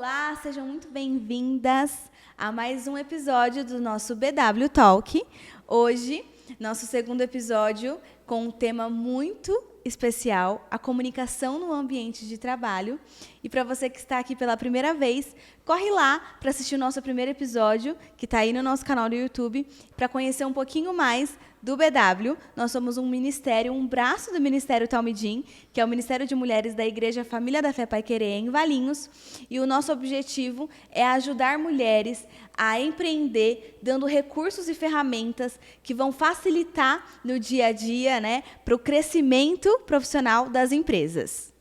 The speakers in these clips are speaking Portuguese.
Olá, sejam muito bem-vindas a mais um episódio do nosso BW Talk. Hoje, nosso segundo episódio com um tema muito especial, a comunicação no ambiente de trabalho. E para você que está aqui pela primeira vez, corre lá para assistir o nosso primeiro episódio, que está aí no nosso canal do YouTube, para conhecer um pouquinho mais do BW. Nós somos um ministério, um braço do Ministério Talmidim, que é o Ministério de Mulheres da Igreja Família da Fé Pai Querer, em Valinhos. E o nosso objetivo é ajudar mulheres a empreender, dando recursos e ferramentas que vão facilitar no dia a dia, né, para o crescimento profissional das empresas.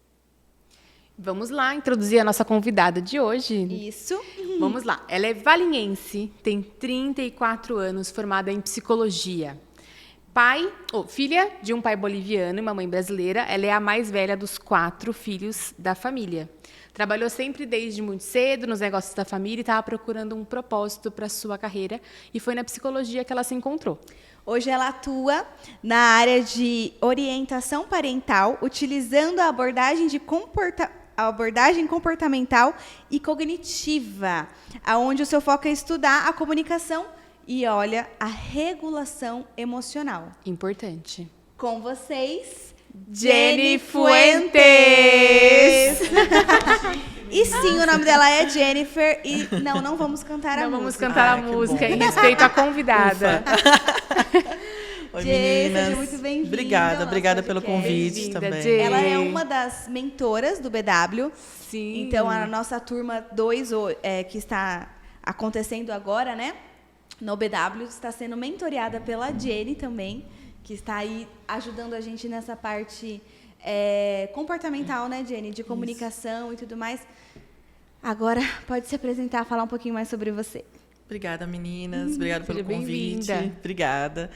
Vamos lá introduzir a nossa convidada de hoje. Isso. Vamos lá. Ela é valinhense, tem 34 anos, formada em psicologia. Filha de um pai boliviano e uma mãe brasileira, ela é a mais velha dos 4 filhos da família. Trabalhou sempre desde muito cedo nos negócios da família e estava procurando um propósito para a sua carreira, e foi na psicologia que ela se encontrou. Hoje ela atua na área de orientação parental, utilizando a abordagem comportamental e cognitiva, onde o seu foco é estudar a comunicação e, olha, a regulação emocional. Importante. Com vocês, Jenny Fuentes! E sim, o nome dela é Jennifer. E não vamos cantar a música. Não vamos cantar a música, em respeito à convidada. Oi, Jê, meninas. seja muito bem-vinda. Obrigada pelo convite também. Jê. Ela é uma das mentoras do BW. Sim. Então, a nossa turma 2, que está acontecendo agora, né, no BW, está sendo mentoreada pela Jenny também, que está aí ajudando a gente nessa parte comportamental, né, Jenny, de comunicação e tudo mais. Agora, pode se apresentar, falar um pouquinho mais sobre você. Obrigada, meninas. Obrigada pelo convite. Bem-vinda. Obrigada.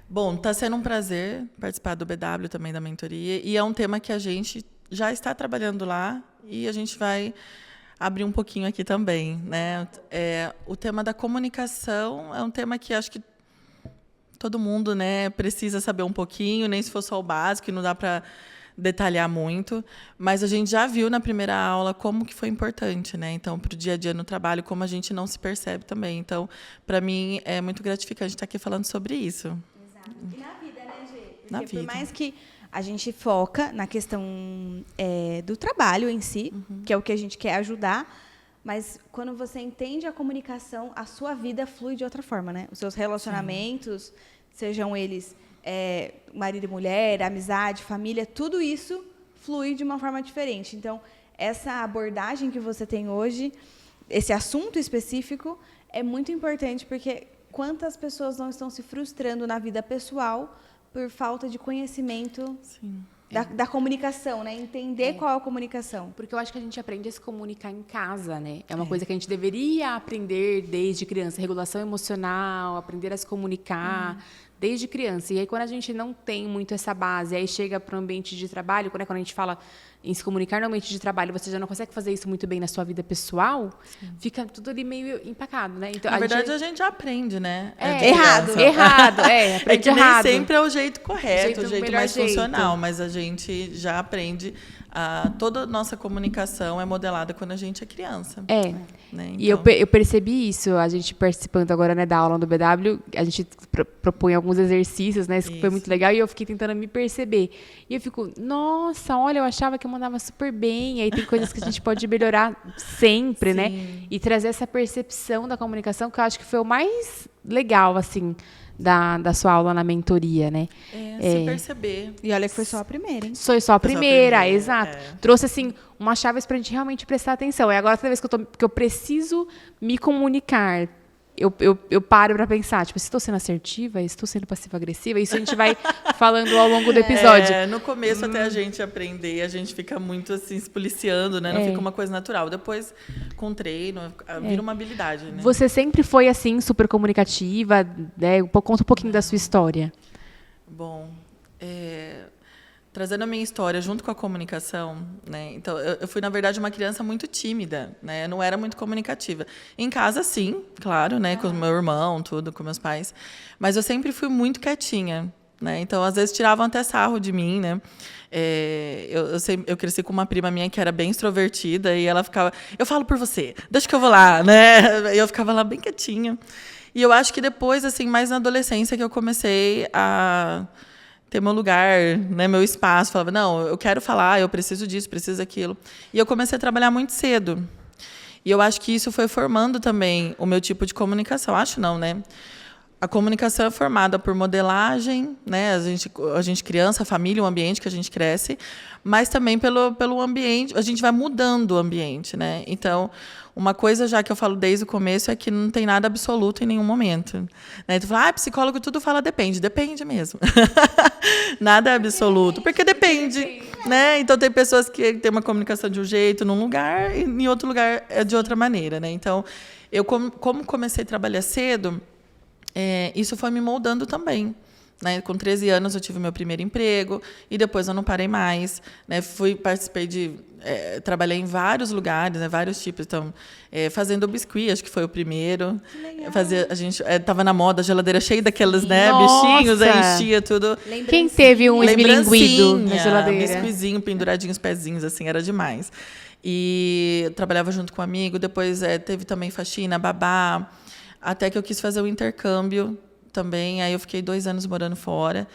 Bom, está sendo um prazer participar do BW também, da mentoria. E é um tema que a gente já está trabalhando lá e a gente vai abrir um pouquinho aqui também, né? O tema da comunicação é um tema que acho que todo mundo, né, precisa saber um pouquinho, nem se for só o básico, não dá para detalhar muito, mas a gente já viu na primeira aula como que foi importante, né? Então, para o dia a dia no trabalho, como a gente não se percebe também. Então, para mim, é muito gratificante estar aqui falando sobre isso. Exato. E na vida, né, Gê? Porque Na por vida. mais que a gente foca na questão do trabalho em si, que é o que a gente quer ajudar, mas quando você entende a comunicação, a sua vida flui de outra forma, né? Os seus relacionamentos, sejam eles marido e mulher, amizade, família, tudo isso flui de uma forma diferente. Então, essa abordagem que você tem hoje, esse assunto específico, é muito importante, porque quantas pessoas não estão se frustrando na vida pessoal por falta de conhecimento da comunicação, né? Entender qual é a comunicação. Porque eu acho que a gente aprende a se comunicar em casa, né? É uma coisa que a gente deveria aprender desde criança. Regulação emocional, aprender a se comunicar desde criança. E aí, quando a gente não tem muito essa base, aí chega para o ambiente de trabalho, quando a gente fala em se comunicar no ambiente de trabalho, você já não consegue fazer isso muito bem na sua vida pessoal, fica tudo ali meio empacado, né? Então, Na verdade, a gente já aprende, né? Errado. Aprende É que errado. nem sempre é o jeito correto, o jeito melhor mais jeito. funcional, mas a gente já aprende. Toda a nossa comunicação é modelada quando a gente é criança. Né? E eu percebi isso, a gente participando agora, né, da aula do BW, a gente propõe alguns exercícios, né, isso foi muito legal, e eu fiquei tentando me perceber. E eu fico, nossa, olha, eu achava que eu mandava super bem, aí tem coisas que a gente pode melhorar sempre, né? E trazer essa percepção da comunicação, que eu acho que foi o mais legal, assim, da sua aula na mentoria, né? Se perceber. E olha que foi só a primeira, hein? Foi só a primeira, primeira, exato. Trouxe, assim, uma chave para a gente realmente prestar atenção. E agora, toda vez que eu preciso me comunicar, eu paro para pensar, tipo, se estou sendo assertiva, estou sendo passiva-agressiva, isso a gente vai falando ao longo do episódio. No começo, até a gente aprender, a gente fica muito assim, se policiando, né? Não fica uma coisa natural. Depois, com treino, vira uma habilidade, né? Você sempre foi, assim, super comunicativa, né? Conta um pouquinho da sua história. Bom, trazendo a minha história junto com a comunicação, né? Então, eu fui, na verdade, uma criança muito tímida, né? Eu não era muito comunicativa. Em casa, sim, claro, né? Com o meu irmão, tudo, com meus pais. Mas eu sempre fui muito quietinha. né? Então, às vezes, tiravam até sarro de mim, né? Eu cresci com uma prima minha que era bem extrovertida e ela ficava, eu falo por você, deixa que eu vou lá, né? E eu ficava lá bem quietinha. E eu acho que depois, assim, mais na adolescência, que eu comecei a ter meu lugar, né, meu espaço. Falava, não, eu quero falar, eu preciso disso, preciso daquilo. E eu comecei a trabalhar muito cedo. E eu acho que isso foi formando também o meu tipo de comunicação. Acho não, né? A comunicação é formada por modelagem, né? A gente criança, a família, o ambiente que a gente cresce, mas também pelo ambiente. A gente vai mudando o ambiente, né? Então, uma coisa já que eu falo desde o começo é que não tem nada absoluto em nenhum momento. Né? Tu fala, psicólogo tudo fala depende. Depende mesmo. Nada é absoluto, porque depende. Né? Então, tem pessoas que têm uma comunicação de um jeito num lugar e em outro lugar é de outra maneira. Né? Então, eu como comecei a trabalhar cedo, isso foi me moldando também. Né? Com 13 anos eu tive meu primeiro emprego e depois eu não parei mais. Né? Trabalhei em vários lugares, né? Vários tipos. Então, fazendo biscuit, acho que foi o primeiro. A gente estava na moda, a geladeira cheia daqueles, né, bichinhos, aí enchia tudo. Quem teve um esmilinguido na geladeira? Biscuitzinho, penduradinho os pezinhos, assim, era demais. E trabalhava junto com um amigo. Depois teve também faxina, babá. Até que eu quis fazer o intercâmbio também. Aí eu fiquei 2 anos morando fora.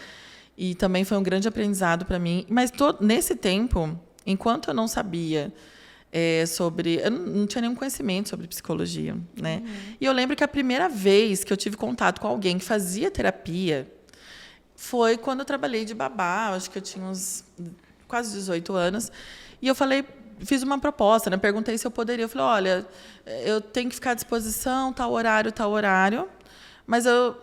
E também foi um grande aprendizado para mim. Mas nesse tempo, enquanto eu não sabia eu não tinha nenhum conhecimento sobre psicologia. Né? E eu lembro que a primeira vez que eu tive contato com alguém que fazia terapia foi quando eu trabalhei de babá. Acho que eu tinha uns quase 18 anos. E eu fiz uma proposta, né? Perguntei se eu poderia. Eu falei, olha, eu tenho que ficar à disposição, tal horário, mas eu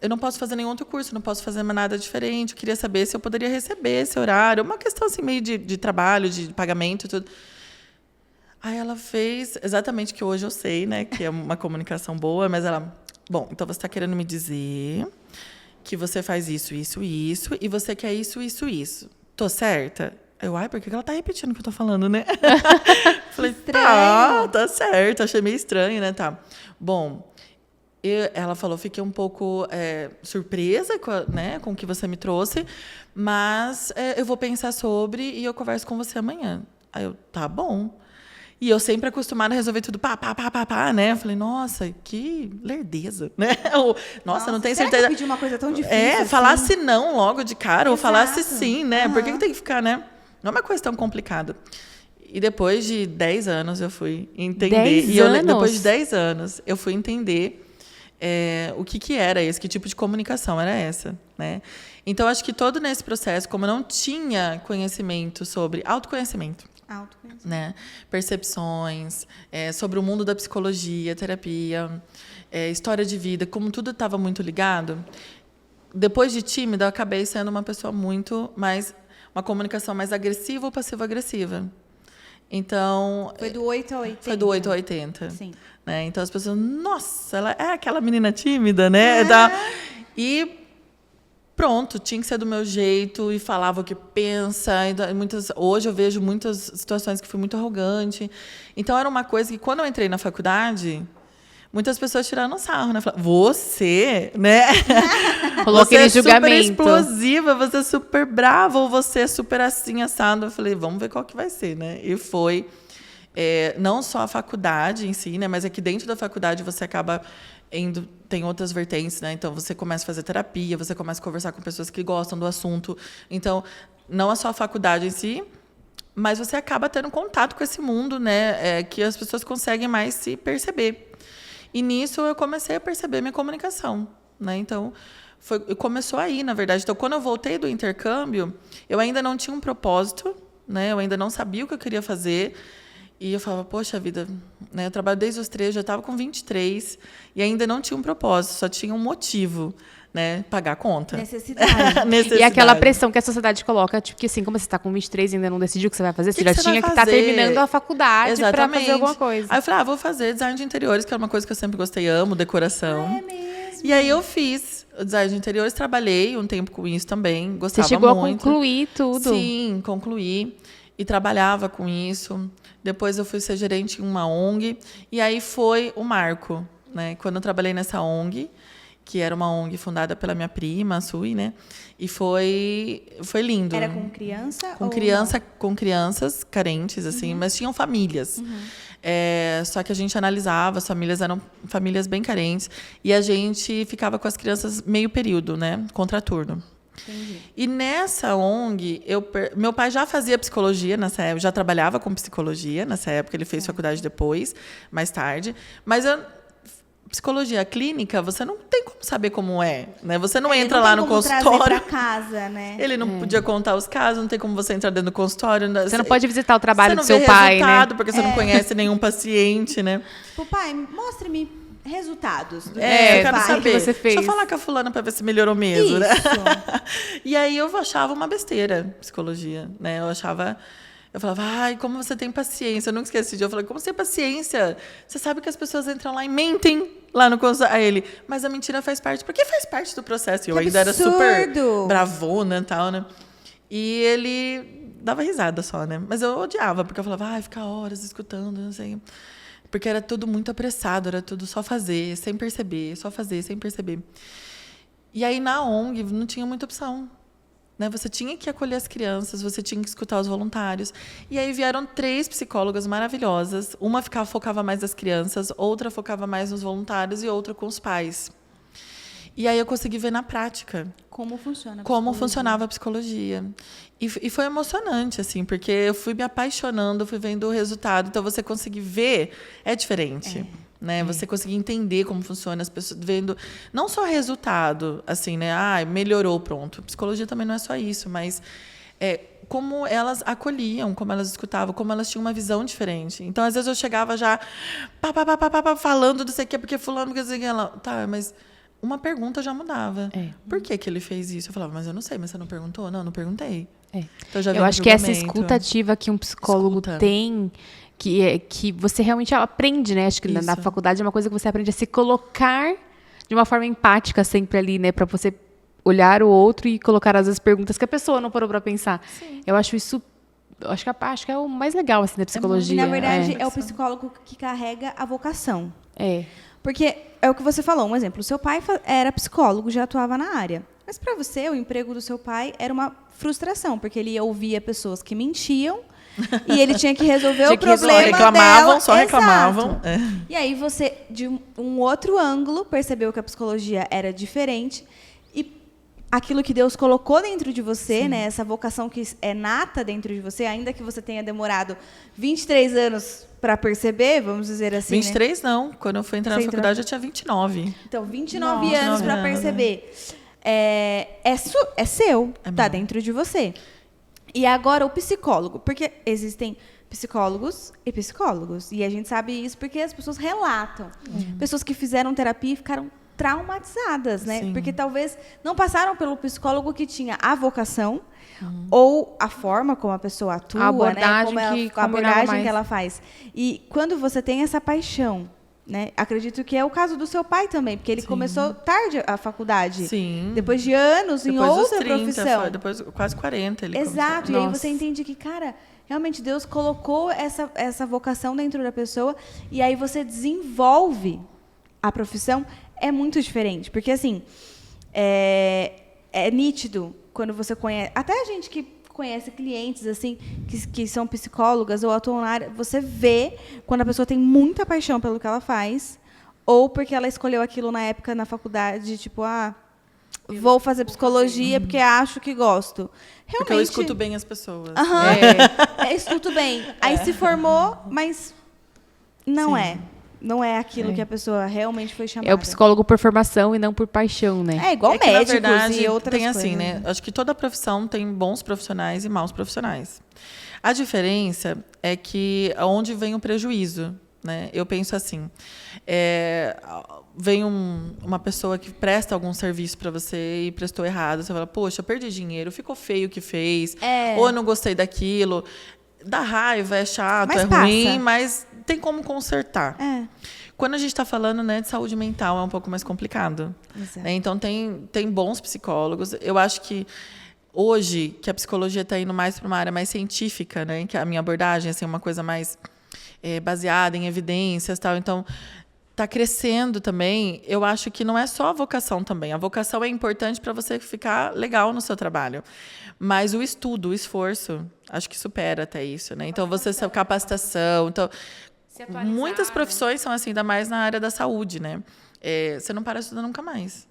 não posso fazer nenhum outro curso, não posso fazer nada diferente. Eu queria saber se eu poderia receber esse horário. Uma questão assim, meio de trabalho, de pagamento e tudo. Aí ela fez exatamente o que hoje eu sei, né? Que é uma comunicação boa, mas ela... Bom, então você está querendo me dizer que você faz isso, e você quer isso. Tô certa? Por que ela tá repetindo o que eu tô falando, né? Falei, tá certo. Achei meio estranho, né? Tá. Bom, ela falou, fiquei um pouco surpresa com o que você me trouxe, mas eu vou pensar sobre e eu converso com você amanhã. Aí eu, tá bom. E eu sempre acostumada a resolver tudo pá, né? Eu falei, nossa, que lerdeza, né? Nossa, não tenho certeza. Pedir uma coisa tão difícil assim? Falasse não logo de cara, Exato. ou falasse sim, né? Por que tem que ficar, né? Não é uma coisa tão complicada. E depois de 10 anos eu fui entender. 10 anos? Depois de 10 anos, eu fui entender o que era isso, que tipo de comunicação era essa, né? Então, acho que todo nesse processo, como eu não tinha conhecimento sobre autoconhecimento, né? Percepções, sobre o mundo da psicologia, terapia, história de vida, como tudo estava muito ligado, depois de tímida, eu acabei sendo uma pessoa muito mais... Uma comunicação mais agressiva ou passivo-agressiva. Então... Foi do 8 ao 80. Foi do 8 ao 80. Sim. Né? Então, as pessoas... Nossa, ela é aquela menina tímida, né? E pronto, tinha que ser do meu jeito e falava o que pensa. Hoje eu vejo muitas situações que fui muito arrogante. Então, era uma coisa que, quando eu entrei na faculdade... Muitas pessoas tiraram sarro, né? Falaram, você, né? Rolou aquele julgamento. Você é super explosiva, você é super brava, ou você é super assim, assado. Eu falei, vamos ver qual que vai ser, né? E foi não só a faculdade em si, né? Mas é que dentro da faculdade você acaba tem outras vertentes, né? Então, você começa a fazer terapia, você começa a conversar com pessoas que gostam do assunto. Então, não é só a faculdade em si, mas você acaba tendo contato com esse mundo, né? Que as pessoas conseguem mais se perceber. E nisso eu comecei a perceber minha comunicação, né? Então, começou aí, na verdade. Então, quando eu voltei do intercâmbio, eu ainda não tinha um propósito, né? Eu ainda não sabia o que eu queria fazer. E eu falava, poxa vida, né? Eu trabalho desde os 13, já estava com 23, e ainda não tinha um propósito, só tinha um motivo, né? Pagar a conta. Necessidade. E aquela pressão que a sociedade coloca, tipo, que assim, como você está com 23 e ainda não decidiu o que você vai fazer, você já tinha que estar terminando a faculdade para fazer alguma coisa. Aí eu falei, vou fazer design de interiores, que é uma coisa que eu sempre gostei, amo, decoração. É mesmo? E aí eu fiz o design de interiores, trabalhei um tempo com isso também, gostava muito. Você chegou a concluir tudo? Sim, concluí. E trabalhava com isso. Depois eu fui ser gerente em uma ONG. E aí foi o marco, né? Quando eu trabalhei nessa ONG, que era uma ONG fundada pela minha prima, a Sui, né? E foi lindo. Era com criança? Com crianças carentes, assim, mas tinham famílias. Só que a gente analisava, as famílias eram famílias bem carentes, e a gente ficava com as crianças meio período, né? Contraturno. Entendi. E nessa ONG, meu pai já fazia psicologia nessa época, já trabalhava com psicologia nessa época, ele fez faculdade depois, mais tarde. Mas psicologia clínica, você não tem como saber como é, né? Você não entra lá no consultório. Para casa, né? Ele não podia contar os casos, não tem como você entrar dentro do consultório. Você não pode visitar o trabalho do seu pai, pai, resultado, né? Porque você não conhece nenhum paciente, né? Tipo, pai, mostre-me resultados do eu quero pai. saber. que você fez. Deixa eu falar com a fulana para ver se melhorou mesmo, Isso. né? E aí eu achava uma besteira psicologia, né? Eu falava, ai, como você tem paciência. Eu nunca esqueci de eu falei, como você tem paciência? Você sabe que as pessoas entram lá e mentem lá no consultório. Aí ele, mas a mentira faz parte. Porque faz parte do processo. E eu ainda era super bravona e tal, né? E ele dava risada só, né? Mas eu odiava, porque eu falava, ai, ficar horas escutando, não sei. Porque era tudo muito apressado, era tudo só fazer, sem perceber, só fazer, sem perceber. E aí, na ONG, não tinha muita opção. Né? Você tinha que acolher as crianças, você tinha que escutar os voluntários. E aí vieram 3 psicólogas maravilhosas. Uma focava mais nas crianças, outra focava mais nos voluntários e outra com os pais. E aí eu consegui ver na prática como funcionava a psicologia. E foi emocionante, assim, porque eu fui me apaixonando, fui vendo o resultado. Então, você conseguir ver é diferente. Né? Você conseguir entender como funciona, as pessoas vendo não só resultado, assim, né? Melhorou, pronto. Psicologia também não é só isso, mas como elas acolhiam, como elas escutavam, como elas tinham uma visão diferente. Então, às vezes eu chegava já falando não sei o que, porque fulano, porque ela, tá, mas uma pergunta já mudava. Por que ele fez isso? Eu falava, mas eu não sei, mas você não perguntou? Não perguntei. Então, eu acho que essa escuta ativa que um psicólogo tem, que você realmente aprende, né? Acho que na faculdade é uma coisa que você aprende a se colocar de uma forma empática sempre ali, né? Para você olhar o outro e colocar as perguntas que a pessoa não parou para pensar. Sim. Eu acho isso... Acho que é o mais legal, assim, da psicologia. E, na verdade, é o psicólogo que carrega a vocação. Porque é o que você falou, um exemplo. O seu pai era psicólogo, já atuava na área. Mas para você, o emprego do seu pai era uma frustração, porque ele ouvia pessoas que mentiam e ele tinha que resolver o problema dela. Só reclamavam. E aí você, de um outro ângulo, percebeu que a psicologia era diferente e aquilo que Deus colocou dentro de você, né, essa vocação que é nata dentro de você, ainda que você tenha demorado 23 anos para perceber, vamos dizer assim, 23 né? Não, quando eu fui entrar na faculdade eu tinha 29. Então, 29 anos para perceber. É seu, tá dentro de você. E agora o psicólogo, porque existem psicólogos e psicólogos, e a gente sabe isso porque as pessoas relatam. Pessoas que fizeram terapia e ficaram traumatizadas, né? Sim. Porque talvez não passaram pelo psicólogo que tinha a vocação ou a forma como a pessoa atua, a abordagem, né? a abordagem que ela faz. E quando você tem essa paixão, né? Acredito que é o caso do seu pai também, porque ele começou tarde a faculdade. Sim. Depois de anos em outra 30, profissão. Depois quase 40 ele Exato. começou. E aí você entende que, cara, realmente Deus colocou essa vocação dentro da pessoa e aí você desenvolve a profissão. É muito diferente, porque assim, é nítido quando você conhece, até a gente que conhece clientes assim que são psicólogas ou atuam na área, você vê quando a pessoa tem muita paixão pelo que ela faz ou porque ela escolheu aquilo na época na faculdade, tipo, vou fazer psicologia porque acho que gosto. Realmente, porque eu escuto bem as pessoas. Escuto bem. Aí se formou, mas não Não é aquilo que a pessoa realmente foi chamada. É o psicólogo por formação e não por paixão, né? É igual médicos, na verdade, e outras tem coisas. assim, né? Acho que toda profissão tem bons profissionais e maus profissionais. A diferença é que onde vem o prejuízo, né? Eu penso assim, vem uma pessoa que presta algum serviço para você e prestou errado, você fala, poxa, eu perdi dinheiro, ficou feio o que fez, ou eu não gostei daquilo. Dá raiva, é chato, mas ruim, mas tem como consertar. Quando a gente está falando, né, de saúde mental, é um pouco mais complicado. Né? Então, tem bons psicólogos. Eu acho que hoje, que a psicologia está indo mais para uma área mais científica, né, que a minha abordagem assim, é uma coisa mais baseada em evidências. Tal. Então, tá crescendo também, eu acho que não é só a vocação também. A vocação é importante para você ficar legal no seu trabalho. Mas o estudo, o esforço, acho que supera até isso, né? Então, capacitação. Então, muitas profissões são assim, ainda mais na área da saúde, né? Você não para de estudar nunca mais.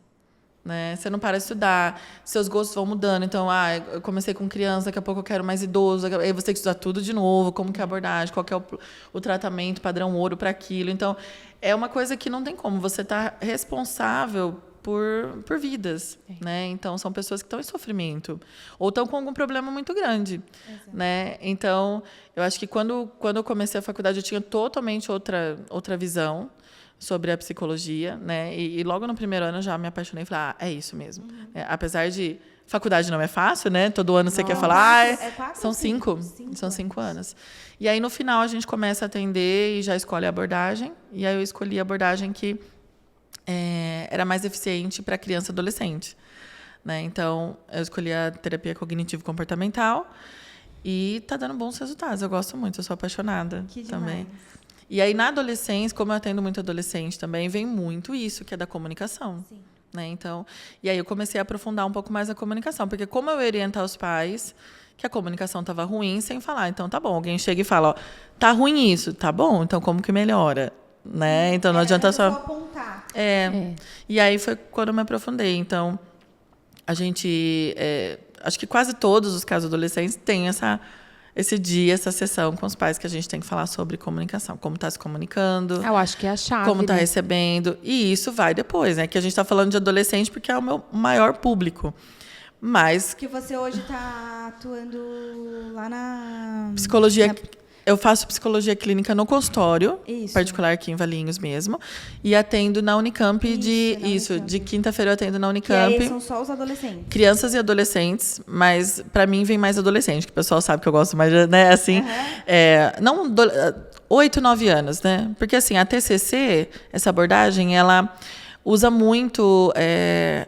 Né? Você não para de estudar, seus gostos vão mudando. Então, eu comecei com criança, daqui a pouco eu quero mais idoso, aí você tem que estudar tudo de novo, como que é a abordagem, qual que é o tratamento, padrão ouro para aquilo. Então, é uma coisa que não tem como. Você está responsável por vidas. Né? Então, são pessoas que estão em sofrimento ou estão com algum problema muito grande. Né? Então, eu acho que quando eu comecei a faculdade, eu tinha totalmente outra visão sobre a psicologia, né? E logo no primeiro ano eu já me apaixonei e falei, é isso mesmo. Apesar de faculdade não é fácil, né? Todo ano você quer falar, são 5 anos. E aí no final a gente começa a atender e já escolhe a abordagem. E aí eu escolhi a abordagem que era mais eficiente para criança e adolescente, né? Então eu escolhi a terapia cognitivo-comportamental e está dando bons resultados. Eu gosto muito, eu sou apaixonada também. E aí, na adolescência, como eu atendo muito adolescente também, vem muito isso, que é da comunicação. Sim. Né? Então, e aí eu comecei a aprofundar um pouco mais a comunicação, porque como eu orientar os pais que a comunicação estava ruim, sem falar, então tá bom, alguém chega e fala, tá ruim isso, tá bom, então como que melhora? Né? Então não adianta só apontar. E aí foi quando eu me aprofundei. Então, a gente, acho que quase todos os casos adolescentes têm esse dia, essa sessão com os pais que a gente tem que falar sobre comunicação. Como está se comunicando. Eu acho que é a chave. Como está recebendo. E isso vai depois, né? Que a gente está falando de adolescente porque é o meu maior público. Mas... Que você hoje está atuando lá na... Psicologia... Eu faço psicologia clínica no consultório, isso. particular aqui em Valinhos mesmo, e atendo na Unicamp de quinta-feira eu atendo na Unicamp. E aí são só os adolescentes? Crianças e adolescentes, mas para mim vem mais adolescente, que o pessoal sabe que eu gosto mais, né, assim, não 8, 9 anos, né? Porque assim, a TCC, essa abordagem, ela usa muito,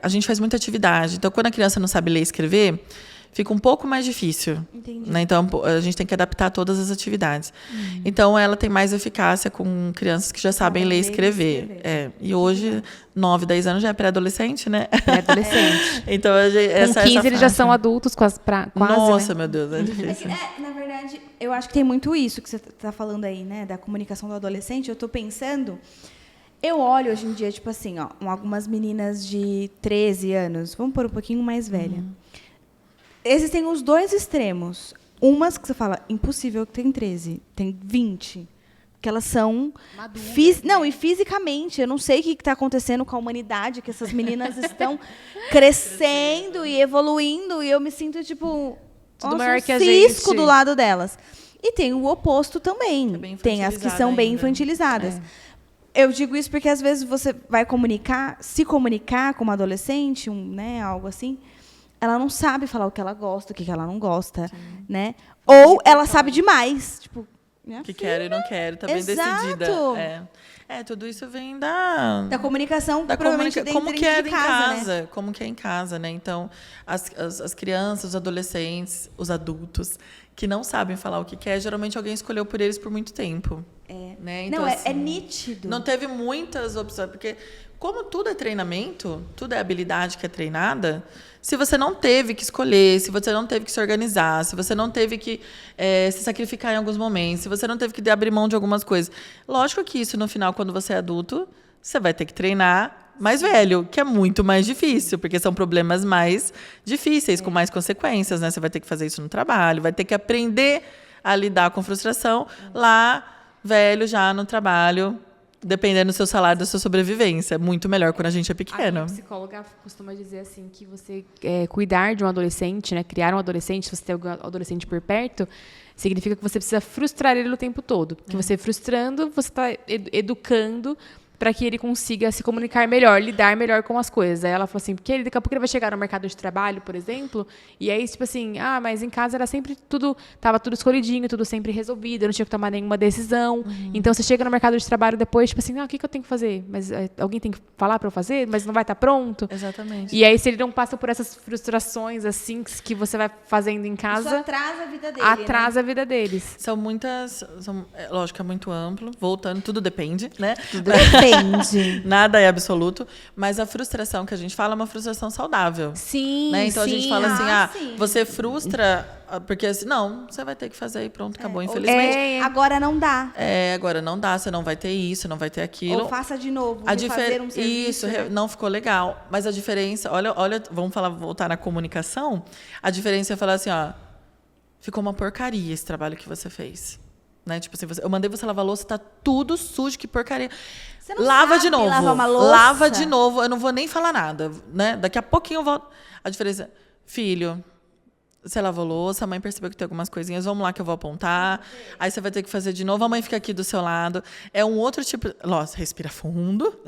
a gente faz muita atividade. Então, quando a criança não sabe ler e escrever, fica um pouco mais difícil. Entendi. Né? Então, a gente tem que adaptar todas as atividades. Então, ela tem mais eficácia com crianças que já sabem ler e escrever. E hoje, 9, 10 anos já é pré-adolescente, né? Pré-adolescente. Então, com 15 eles já são adultos, quase. Nossa, né? meu Deus, é difícil. Na verdade, eu acho que tem muito isso que você está falando aí, né? Da comunicação do adolescente. Eu estou pensando... Eu olho hoje em dia, tipo assim, algumas meninas de 13 anos. Vamos pôr um pouquinho mais velha. Existem os dois extremos. Umas que você fala, impossível que tem 13, tem 20. Que elas são... Não, e fisicamente. Eu não sei o que está acontecendo com a humanidade, que essas meninas estão crescendo e evoluindo, e eu me sinto, tipo, tudo maior que a cisco gente. Do lado delas. E tem o oposto também. Tem as que são bem infantilizadas. Eu digo isso porque, às vezes, você vai se comunicar com uma adolescente, algo assim... Ela não sabe falar o que ela gosta, o que ela não gosta, né? Ou ela sabe demais, tipo... Que quero e não quero, tá bem decidida. Tudo isso vem da comunicação, provavelmente como que é de em casa, né? Como que é em casa, né? Então, as crianças, os adolescentes, os adultos que não sabem falar o que quer, geralmente alguém escolheu por eles por muito tempo. Né? Então, não, assim, é nítido. Não teve muitas opções, porque como tudo é treinamento, tudo é habilidade que é treinada, se você não teve que escolher, se você não teve que se organizar, se você não teve que se sacrificar em alguns momentos, se você não teve que abrir mão de algumas coisas. Lógico que isso, no final, quando você é adulto, você vai ter que treinar mais velho, que é muito mais difícil, porque são problemas mais difíceis, com mais consequências, né? Você vai ter que fazer isso no trabalho, vai ter que aprender a lidar com frustração lá, velho, já no trabalho, dependendo do seu salário, da sua sobrevivência. Muito melhor quando a gente é pequeno. A psicóloga costuma dizer assim que você cuidar de um adolescente, né, criar um adolescente, se você tem algum adolescente por perto, significa que você precisa frustrar ele o tempo todo. Que você frustrando, você está educando para que ele consiga se comunicar melhor, lidar melhor com as coisas. Aí ela falou assim, porque daqui a pouco ele vai chegar no mercado de trabalho, por exemplo, e aí, tipo assim, mas em casa era sempre tava tudo escolhidinho, tudo sempre resolvido, eu não tinha que tomar nenhuma decisão. Então, você chega no mercado de trabalho depois, tipo assim, o que eu tenho que fazer? Mas alguém tem que falar para eu fazer? Mas não vai estar pronto? Exatamente. E aí, se ele não passa por essas frustrações, assim, que você vai fazendo em casa... Isso atrasa a vida dele, Atrasa a vida deles. São muitas... lógico, é muito amplo. Voltando, tudo depende, né? Tudo depende. Depende. Nada é absoluto, mas a frustração que a gente fala é uma frustração saudável. Sim, Né? Então a gente fala assim, sim. você frustra, porque assim, não, você vai ter que fazer e pronto, acabou, infelizmente. Agora não dá. Agora não dá, você não vai ter isso, não vai ter aquilo. Ou faça de novo, A fazer um serviço. Isso, né? não ficou legal. Mas a diferença, olha, voltar na comunicação, a diferença é falar assim, ficou uma porcaria esse trabalho que você fez. Né? Tipo assim, eu mandei você lavar a louça, tá tudo sujo, que porcaria. Você não Lava sabe de novo. lavar uma louça. Lava de novo, eu não vou nem falar nada, né? Daqui a pouquinho eu volto. A diferença, filho, você lavou louça, a mãe percebeu que tem algumas coisinhas, vamos lá que eu vou apontar. Aí você vai ter que fazer de novo, a mãe fica aqui do seu lado. É um outro tipo... Nossa, respira fundo.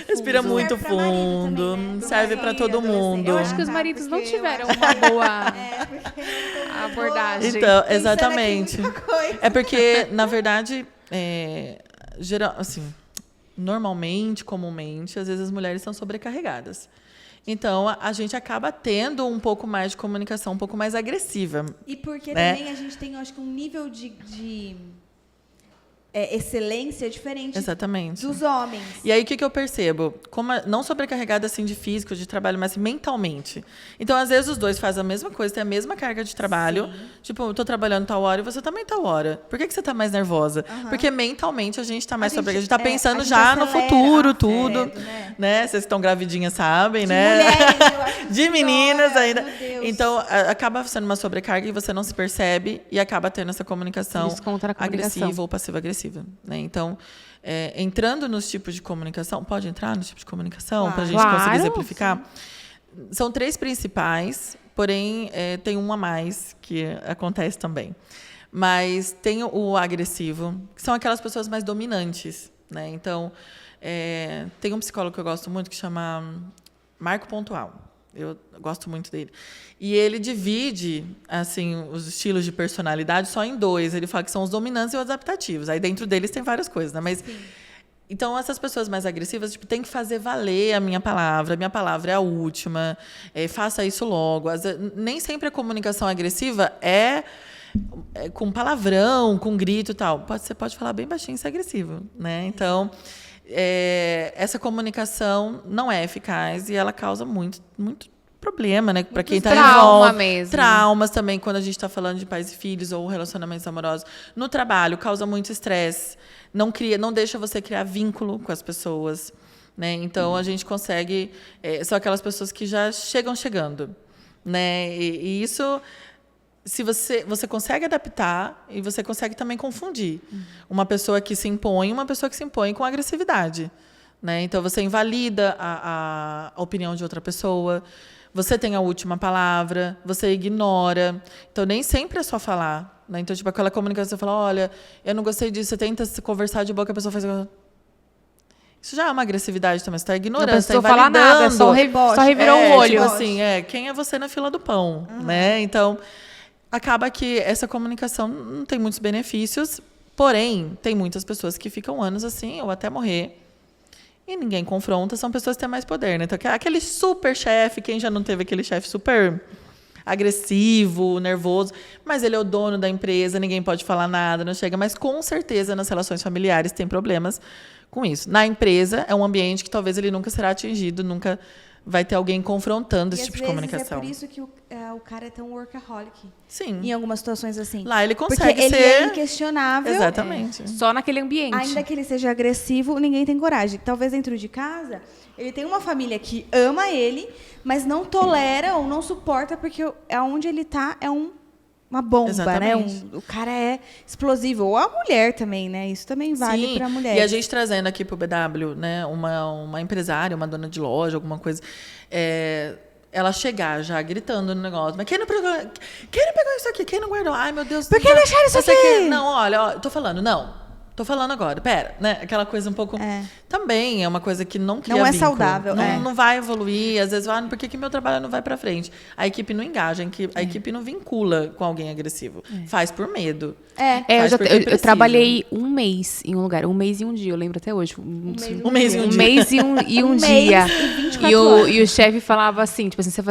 Respira muito Serve pra marido fundo. também, né? Pro Serve marido, para todo adolescente. mundo. Eu acho que os maridos não tiveram uma boa abordagem. Então, exatamente. Pensando aqui muita coisa. É porque, na verdade, assim, normalmente, comumente, às vezes as mulheres são sobrecarregadas. Então, a gente acaba tendo um pouco mais de comunicação, um pouco mais agressiva. E porque né? também a gente tem, eu acho que um nível de excelência diferente Exatamente. dos homens. E aí, o que eu percebo? Não sobrecarregada assim de físico, de trabalho, mas mentalmente. Então, às vezes, os dois fazem a mesma coisa, têm a mesma carga de trabalho. Sim. Tipo, eu tô trabalhando tal hora e você também tal hora. Por que você tá mais nervosa? Porque mentalmente a gente tá mais sobrecarregada. A gente tá pensando já no futuro, tudo. Né? Vocês estão gravidinhas, sabem, de né? Mulheres, eu acho que de meninas ainda. Meu Deus. Então, acaba sendo uma sobrecarga e você não se percebe e acaba tendo essa comunicação agressiva ou passiva-agressiva. Né? Então, entrando nos tipos de comunicação, pode entrar nos tipos de comunicação para a gente conseguir exemplificar? Sim. São 3 principais, porém tem um a mais que acontece também. Mas tem o agressivo, que são aquelas pessoas mais dominantes. Né? Então, tem um psicólogo que eu gosto muito que chama Marco Pontual. Eu gosto muito dele. E ele divide assim, os estilos de personalidade só em 2. Ele fala que são os dominantes e os adaptativos. Aí dentro deles tem várias coisas, né? Mas, então, essas pessoas mais agressivas tem que fazer valer a minha palavra. A minha palavra é a última. Faça isso logo. Nem sempre a comunicação agressiva é com palavrão, com grito e tal. Você pode falar bem baixinho e ser agressivo. Né? Então... essa comunicação não é eficaz e ela causa muito problema, né? Para quem está trauma mesmo. Traumas também, quando a gente está falando de pais e filhos ou relacionamentos amorosos. No trabalho, causa muito estresse. Não deixa você criar vínculo com as pessoas. Né? Então, a gente consegue... são aquelas pessoas que já chegando. Né? E isso... Se você consegue adaptar e você consegue também confundir uma pessoa que se impõe e uma pessoa que se impõe com agressividade. Né? Então, você invalida a opinião de outra pessoa, você tem a última palavra, você ignora. Então, nem sempre é só falar. Né? Então, tipo, aquela comunicação, você fala, olha, eu não gostei disso, você tenta se conversar de boa, a pessoa faz... Isso já é uma agressividade também, você está ignorando, você está invalidando. Não precisa falar nada, só revirou o olho. Tipo assim, quem é você na fila do pão? Né? Então... acaba que essa comunicação não tem muitos benefícios, porém, tem muitas pessoas que ficam anos assim, ou até morrer, e ninguém confronta, são pessoas que têm mais poder. Né? Então, aquele super chefe, quem já não teve aquele chefe super agressivo, nervoso, mas ele é o dono da empresa, ninguém pode falar nada, não chega, mas com certeza nas relações familiares tem problemas com isso. Na empresa, é um ambiente que talvez ele nunca será atingido, nunca vai ter alguém confrontando esse tipo de comunicação. É por isso que o cara é tão workaholic. Sim. Em algumas situações assim. Lá ele consegue porque ele ser... é inquestionável. Exatamente. Só naquele ambiente. Ainda que ele seja agressivo, ninguém tem coragem. Talvez dentro de casa, ele tem uma família que ama ele, mas não tolera ou não suporta, porque onde ele está é uma bomba, exatamente. Né? O cara é explosivo. Ou a mulher também, né? Isso também vale para a mulher. E a gente trazendo aqui para o BW, né, uma empresária, uma dona de loja, alguma coisa, ela chegar já gritando no negócio, mas quem não pegou isso aqui? Quem não guardou? Ai, meu Deus. Por que deixaram isso aqui? Não, olha, tô falando agora, pera, né? Aquela coisa um pouco... Também é uma coisa que não cria não é vínculo. Saudável. Não vai evoluir. Às vezes, por que meu trabalho não vai para frente? A equipe não engaja, a equipe não vincula com alguém agressivo. Faz por medo. Eu trabalhei um mês em um lugar, um mês e um dia, eu lembro até hoje. Um mês e um dia. Um mês e um dia. E o chefe falava assim, tipo assim, você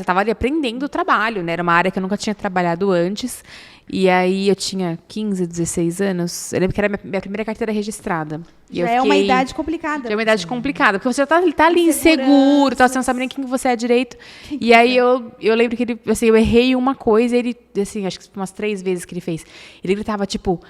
estava ali aprendendo o trabalho, né? Era uma área que eu nunca tinha trabalhado antes. E aí eu tinha 15, 16 anos. Eu lembro que era minha primeira carteira registrada. E Já eu é uma fiquei- idade complicada. Já é uma idade complicada, porque você tá ali Inseguranças. inseguro, tá, você não sabe nem quem você é direito. E aí eu lembro que ele, assim, eu errei uma coisa, e ele, assim, acho que umas 3 vezes que ele fez. Ele gritava, tipo,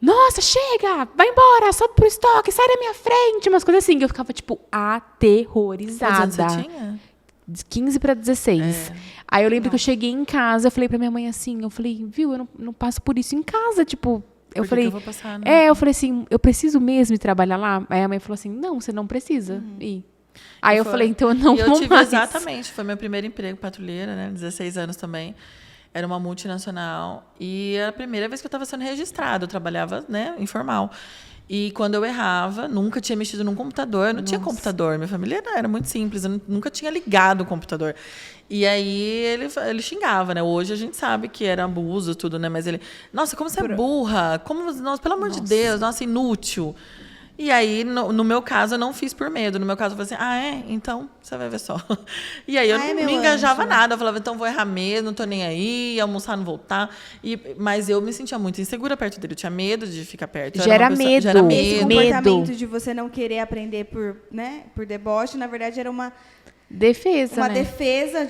nossa, chega, vai embora, sobe pro estoque, sai da minha frente, umas coisas assim. Eu ficava, tipo, Quantos anos aterrorizada. você tinha? De 15 para 16. Aí eu lembro que eu cheguei em casa, eu falei pra minha mãe assim, eu falei, viu, eu não passo por isso em casa, tipo, eu Por que falei, que eu vou passar, né? eu falei assim, eu preciso mesmo ir trabalhar lá? Aí a mãe falou assim, não, você não precisa ir. Aí E eu foi- falei, então eu não e eu vou tive mais. exatamente, foi meu primeiro emprego patrulheira, né? 16 anos também. Era uma multinacional e era a primeira vez que eu estava sendo registrada. Eu trabalhava, né, informal. E quando eu errava, nunca tinha mexido num computador, não tinha computador. Minha família era muito simples, eu nunca tinha ligado o computador. E aí ele xingava, né? Hoje a gente sabe que era abuso, tudo, né? Mas ele, nossa, como você é burra, como, nossa, pelo amor de Deus, nossa, inútil. E aí, no meu caso, eu não fiz por medo. No meu caso, eu falei assim, então, você vai ver só. E aí, eu não meu me engajava anjo. nada. Eu falava, então, vou errar mesmo, não tô nem aí, ia almoçar, não voltar. Mas eu me sentia muito insegura perto dele. Eu tinha medo de ficar perto. Eu Gera uma pessoa- medo. Gera Esse medo. comportamento de você não querer aprender por deboche, na verdade, era uma Defesa, né? defesa,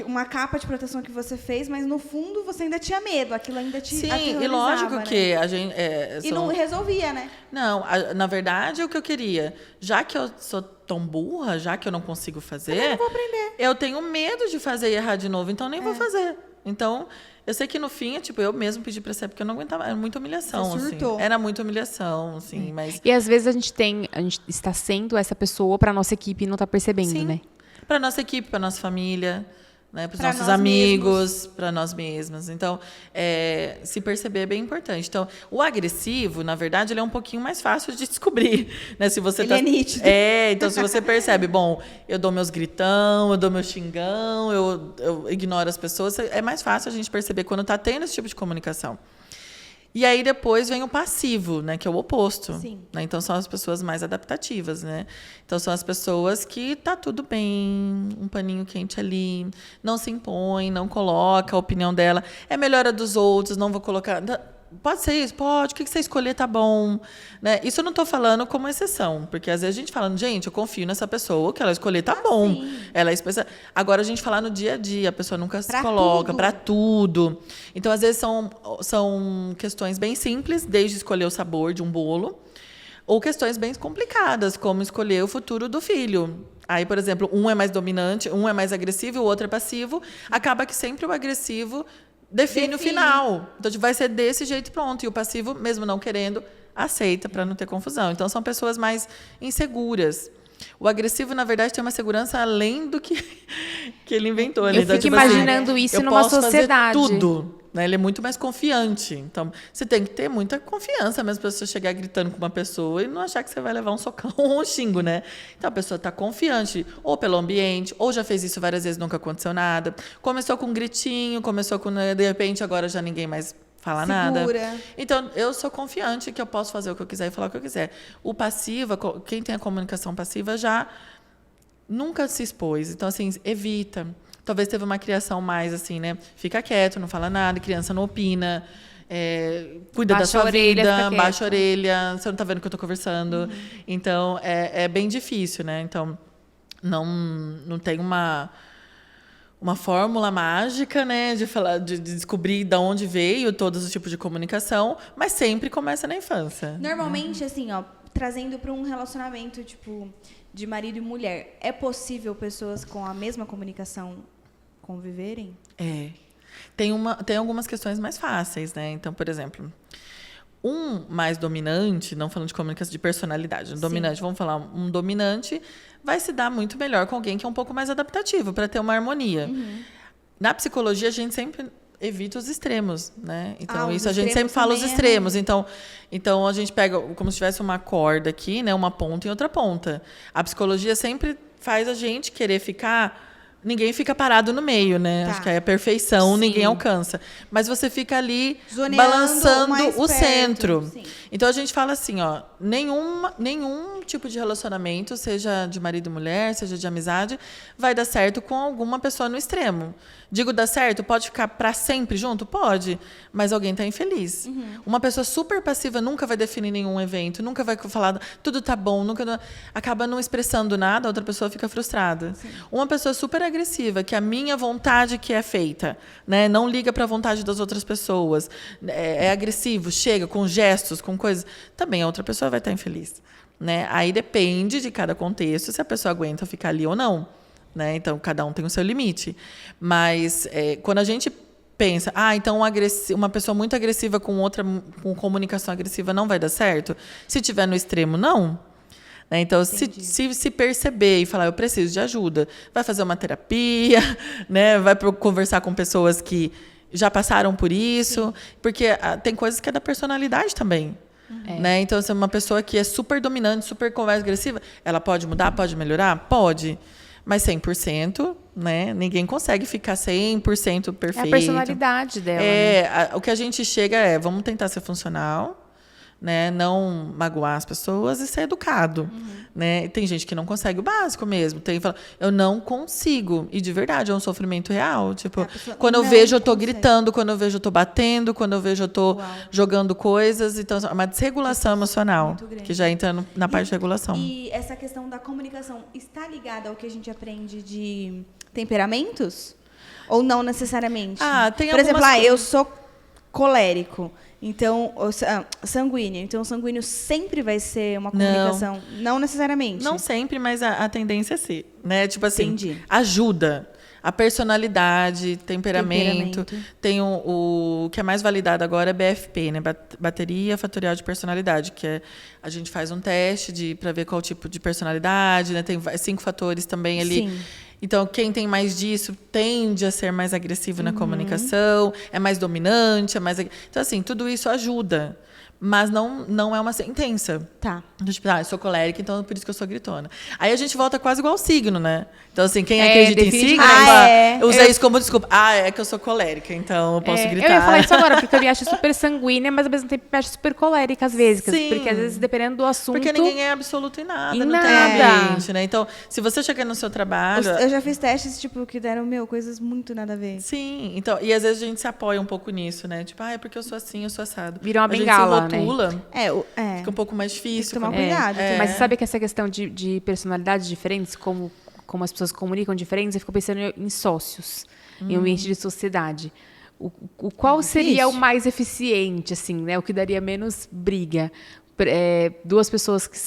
uma capa de proteção que você fez, mas no fundo você ainda tinha medo. Aquilo ainda te Sim, e aterrorizava, lógico né? que a gente... E não resolvia, né? Não, na verdade, o que eu queria, já que eu sou tão burra, já que eu não consigo fazer, Eu não vou aprender. eu tenho medo de fazer e errar de novo, então nem vou fazer. Então, eu sei que no fim, eu mesmo pedi pra ser, porque eu não aguentava, era muita humilhação, Você assim. surtou. Era muita humilhação, assim, mas... E às vezes a gente está sendo essa pessoa pra nossa equipe e não tá percebendo, Sim, né? para nossa equipe, para nossa família, né, para os Pra nossos nós amigos, para nós mesmos. Então, se perceber é bem importante. Então, o agressivo, na verdade, ele é um pouquinho mais fácil de descobrir, né? Se você Ele é nítido. então se você percebe, bom, eu dou meus gritão, eu dou meu xingão, eu ignoro as pessoas, é mais fácil a gente perceber quando está tendo esse tipo de comunicação. E aí depois vem o passivo, né, que é o oposto. Sim. Né? Então são as pessoas mais adaptativas, né? Então são as pessoas que tá tudo bem, um paninho quente ali, não se impõe, não coloca a opinião dela, é melhor a dos outros, não vou colocar. Pode ser isso? Pode. O que você escolher tá bom. Né? Isso eu não estou falando como exceção, porque às vezes a gente fala, gente, eu confio nessa pessoa, o que ela escolher tá bom. sim. Ela é especial. Agora a gente fala no dia a dia, a pessoa nunca se Pra coloca tudo. para tudo. Então, às vezes, são questões bem simples, desde escolher o sabor de um bolo, ou questões bem complicadas, como escolher o futuro do filho. Aí, por exemplo, um é mais dominante, um é mais agressivo, o outro é passivo. Acaba que sempre o agressivo define o final. Então, vai ser desse jeito e pronto. E o passivo, mesmo não querendo, aceita para não ter confusão. Então, são pessoas mais inseguras. O agressivo, na verdade, tem uma segurança além do que ele inventou. Né? Eu Então, fico tipo assim, imaginando isso eu numa posso sociedade. fazer tudo. Né? Ele é muito mais confiante. Então, você tem que ter muita confiança mesmo para você chegar gritando com uma pessoa e não achar que você vai levar um socão ou um xingo, né? Então, a pessoa está confiante, ou pelo ambiente, ou já fez isso várias vezes, nunca aconteceu nada. Começou com um gritinho, começou com, de repente, agora já ninguém mais fala nada. Segura. Então, eu sou confiante que eu posso fazer o que eu quiser e falar o que eu quiser. O passivo, quem tem a comunicação passiva já nunca se expôs. Então, assim, evita. Talvez teve uma criação mais assim, né? Fica quieto, não fala nada, criança não opina, cuida Baixa da a sua orelha, vida, fica baixa a quieto. orelha, você não está vendo que eu estou conversando. Então, é bem difícil, né? Então, não tem uma fórmula mágica, né, de descobrir de onde veio todos os tipos de comunicação, mas sempre começa na infância. Normalmente, assim, ó, trazendo para um relacionamento, tipo, de marido e mulher, é possível pessoas com a mesma comunicação conviverem? Tem algumas questões mais fáceis, né? Então, por exemplo, um mais dominante, não falando de comunicação, de personalidade, dominante, vamos falar, um dominante vai se dar muito melhor com alguém que é um pouco mais adaptativo, para ter uma harmonia. Na psicologia, a gente sempre evita os extremos, né? Então, os isso a gente extremos sempre fala os também é extremos. Então, a gente pega como se tivesse uma corda aqui, né? Uma ponta e outra ponta. A psicologia sempre faz a gente querer ficar ninguém fica parado no meio, né? Tá. Acho que aí a perfeição Sim. ninguém alcança. Mas você fica ali Zoneando balançando mais o perto, centro. sim. Então a gente fala assim, ó, nenhum tipo de relacionamento, seja de marido e mulher, seja de amizade, vai dar certo com alguma pessoa no extremo. Digo dar certo, pode ficar para sempre junto? Pode, mas alguém está infeliz. Uma pessoa super passiva nunca vai definir nenhum evento, nunca vai falar tudo tá bom, acaba não expressando nada, a outra pessoa fica frustrada. Uma pessoa super agressiva, que a minha vontade que é feita, né, não liga para a vontade das outras pessoas, é agressivo, chega com gestos, com coisas, também a outra pessoa vai estar infeliz. Né? Aí depende de cada contexto se a pessoa aguenta ficar ali ou não. Né? Então, cada um tem o seu limite. Mas, quando a gente pensa, então uma pessoa muito agressiva com outra com comunicação agressiva não vai dar certo? Se tiver no extremo, não. Né? Então, se perceber e falar, eu preciso de ajuda, vai fazer uma terapia, né? Vai conversar com pessoas que já passaram por isso, porque tem coisas que é da personalidade também. Né? Então, se é uma pessoa que é super dominante, super conversa agressiva, ela pode mudar, pode melhorar? Pode. Mas 100%, né? Ninguém consegue ficar 100% perfeito. É a personalidade dela. Né? O que a gente chega vamos tentar ser funcional, né? Não magoar as pessoas e ser educado. Né? Tem gente que não consegue o básico mesmo. Fala, eu não consigo. E de verdade, é um sofrimento real. Tipo, quando eu vejo, eu tô gritando, quando eu vejo, eu tô batendo, quando eu vejo, eu tô jogando coisas. Então, é uma desregulação emocional, que já entra na parte de regulação. E essa questão da comunicação está ligada ao que a gente aprende de temperamentos? Ou não necessariamente? Tem Por exemplo, algumas eu sou colérico. Então, sanguíneo. Então, o sanguíneo sempre vai ser uma comunicação. Não necessariamente. Não sempre, mas a tendência é ser. Né? Tipo assim, Entendi. ajuda. A personalidade, temperamento. Tem o que é mais validado agora é BFP, né? Bateria Fatorial de Personalidade, que a gente faz um teste para ver qual tipo de personalidade, né? Tem 5 fatores também ali. Sim. Então, quem tem mais disso tende a ser mais agressivo na comunicação, é mais dominante, Então, assim, tudo isso ajuda. Mas não é uma sentença. Tá. Então, tipo, eu sou colérica, então por isso que eu sou gritona. Aí a gente volta quase igual ao signo, né? Então, assim, quem acredita em signo, usa isso como desculpa. É que eu sou colérica, então eu posso gritar. Eu ia falar isso agora, porque eu me acho super sanguínea, mas ao mesmo tempo me acho super colérica às vezes. Sim. Porque às vezes, dependendo do assunto... Porque ninguém é absoluto em nada, Em não nada. tem ambiente, né? Então, se você chegar no seu trabalho... Eu já fiz testes, tipo, que deram, coisas muito nada a ver. Sim, então, e às vezes a gente se apoia um pouco nisso, né? Tipo, é porque eu sou assim, eu sou assado. Virou uma bengala, a gente se rotula, Fica um pouco mais difícil. Tem que tomar cuidado. Mas você sabe que essa questão de personalidades diferentes, como as pessoas comunicam diferentes, eu fico pensando em sócios, em ambiente de sociedade. Qual seria o mais eficiente, assim, né? O que daria menos briga? Duas pessoas que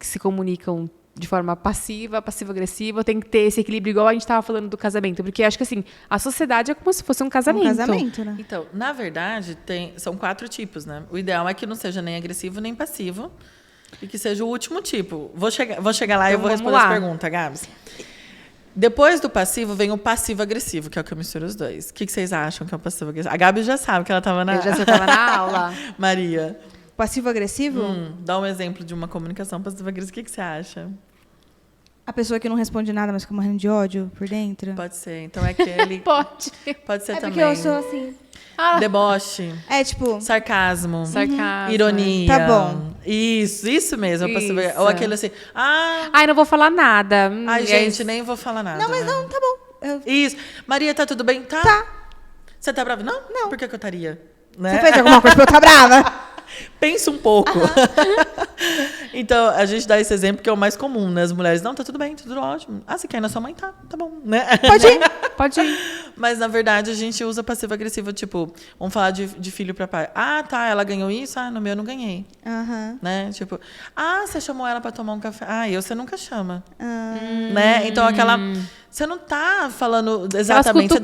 se comunicam de forma passiva-agressiva, tem que ter esse equilíbrio, igual a gente estava falando do casamento. Porque acho que, assim, a sociedade é como se fosse um casamento. Um casamento, né? Então, na verdade, são 4 tipos, né? O ideal é que não seja nem agressivo, nem passivo. E que seja o último tipo. Vou chegar lá e eu vou responder as perguntas, Gabs. Depois do passivo, vem o passivo-agressivo, que é o que eu misturo os dois. O que vocês acham que é o passivo-agressivo? A Gabi já sabe que ela estava na... Eu já sei que estava na aula. Maria. Passivo-agressivo? Dá um exemplo de uma comunicação passiva-agressiva. O que você acha? A pessoa que não responde nada, mas fica morrendo de ódio por dentro? Pode ser. Então é aquele... Pode ser também. Porque eu sou assim. Deboche. Tipo... Sarcasmo. Sarcasmo. Ironia. Tá bom. Isso mesmo. Isso. Ou aquele assim... Ai, não vou falar nada. Ai, gente, nem vou falar nada. Não, mas não, tá bom. Isso. Maria, tá tudo bem? Tá. Você tá brava? Não? Não. Por que eu estaria? Né? Você fez alguma coisa pra eu estar brava? Pensa um pouco. Então, a gente dá esse exemplo que é o mais comum, né? As mulheres, não, tá tudo bem, tudo ótimo. Você quer ir na sua mãe? Tá bom. Né? Pode ir. Mas, na verdade, a gente usa passivo-agressivo, tipo, vamos falar de filho para pai. Ela ganhou isso? No meu eu não ganhei. Né? Tipo, você chamou ela para tomar um café? Você nunca chama. Né? Então, você não tá falando exatamente. Você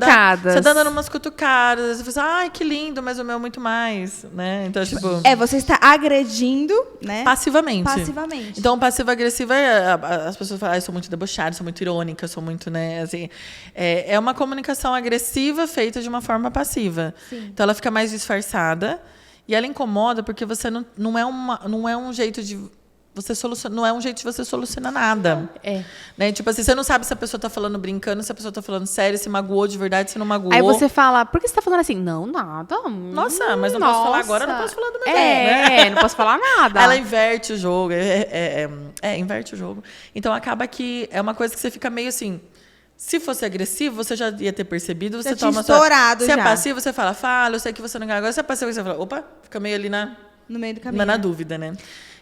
tá dando umas cutucadas. Você fala, que lindo, mas o meu é muito mais. Né? Então, tipo... você está agredindo, né? Passivamente. Então, o passivo-agressivo as pessoas falam, eu sou muito debochada, sou muito irônica, sou muito, né, assim... É uma comunicação agressiva feita de uma forma passiva. Sim. Então, ela fica mais disfarçada e ela incomoda porque você não é um jeito de não é um jeito de você solucionar nada. Né? Tipo assim, você não sabe se a pessoa tá falando brincando, se a pessoa tá falando sério, se magoou de verdade, se não magoou. Aí você fala, por que você tá falando assim? Não, nada. Nossa, mas não posso falar agora, não posso falar do meu jeito, né? Não posso falar nada. Ela inverte o jogo. Inverte o jogo. Então, acaba que é uma coisa que você fica meio assim... Se fosse agressivo, você já ia ter percebido. Você toma estourado Se já. é passivo, você fala, eu sei que você não quer agora. Se é passivo, você fala, opa, fica meio ali no meio do caminho. na dúvida, né?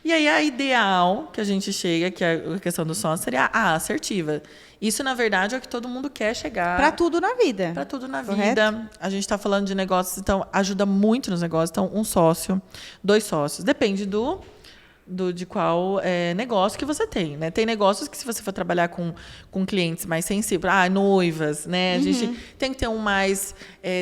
E aí, a ideal que a gente chega, que é a questão do som, seria a assertiva. Isso, na verdade, é o que todo mundo quer chegar. Pra tudo na vida. Pra tudo na Correto? vida. A gente está falando de negócios, então, ajuda muito nos negócios. Então, um sócio, 2 sócios. Depende de qual negócio que você tem, né? Tem negócios que, se você for trabalhar com clientes mais sensíveis, noivas, né? A gente tem que ter um mais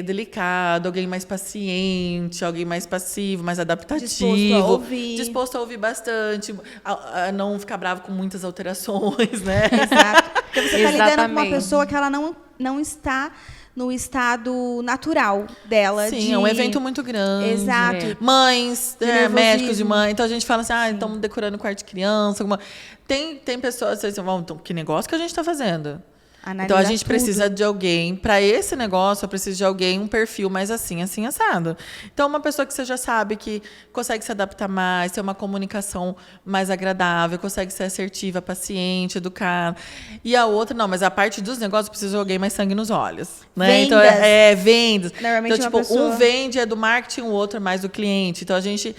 delicado, alguém mais paciente, alguém mais passivo, mais adaptativo. Disposto a ouvir bastante, a não ficar bravo com muitas alterações, né? Exato. Porque você está lidando com uma pessoa que ela não está no estado natural dela. Sim, é um evento muito grande. Exato. Mães, médicos de mãe. Então, a gente fala assim, estamos decorando quarto de criança. Tem pessoas assim, então, que negócio que a gente está fazendo? Então, a gente precisa de alguém, para esse negócio, eu preciso de alguém, um perfil mais assim, assado. Então, uma pessoa que você já sabe que consegue se adaptar mais, ter uma comunicação mais agradável, consegue ser assertiva, paciente, educada. E a outra, não, mas a parte dos negócios, precisa de alguém mais sangue nos olhos. Né? Vendas. Então, vendas. Normalmente então, tipo, pessoa... um vende é do marketing, o outro é mais do cliente. Então, a gente...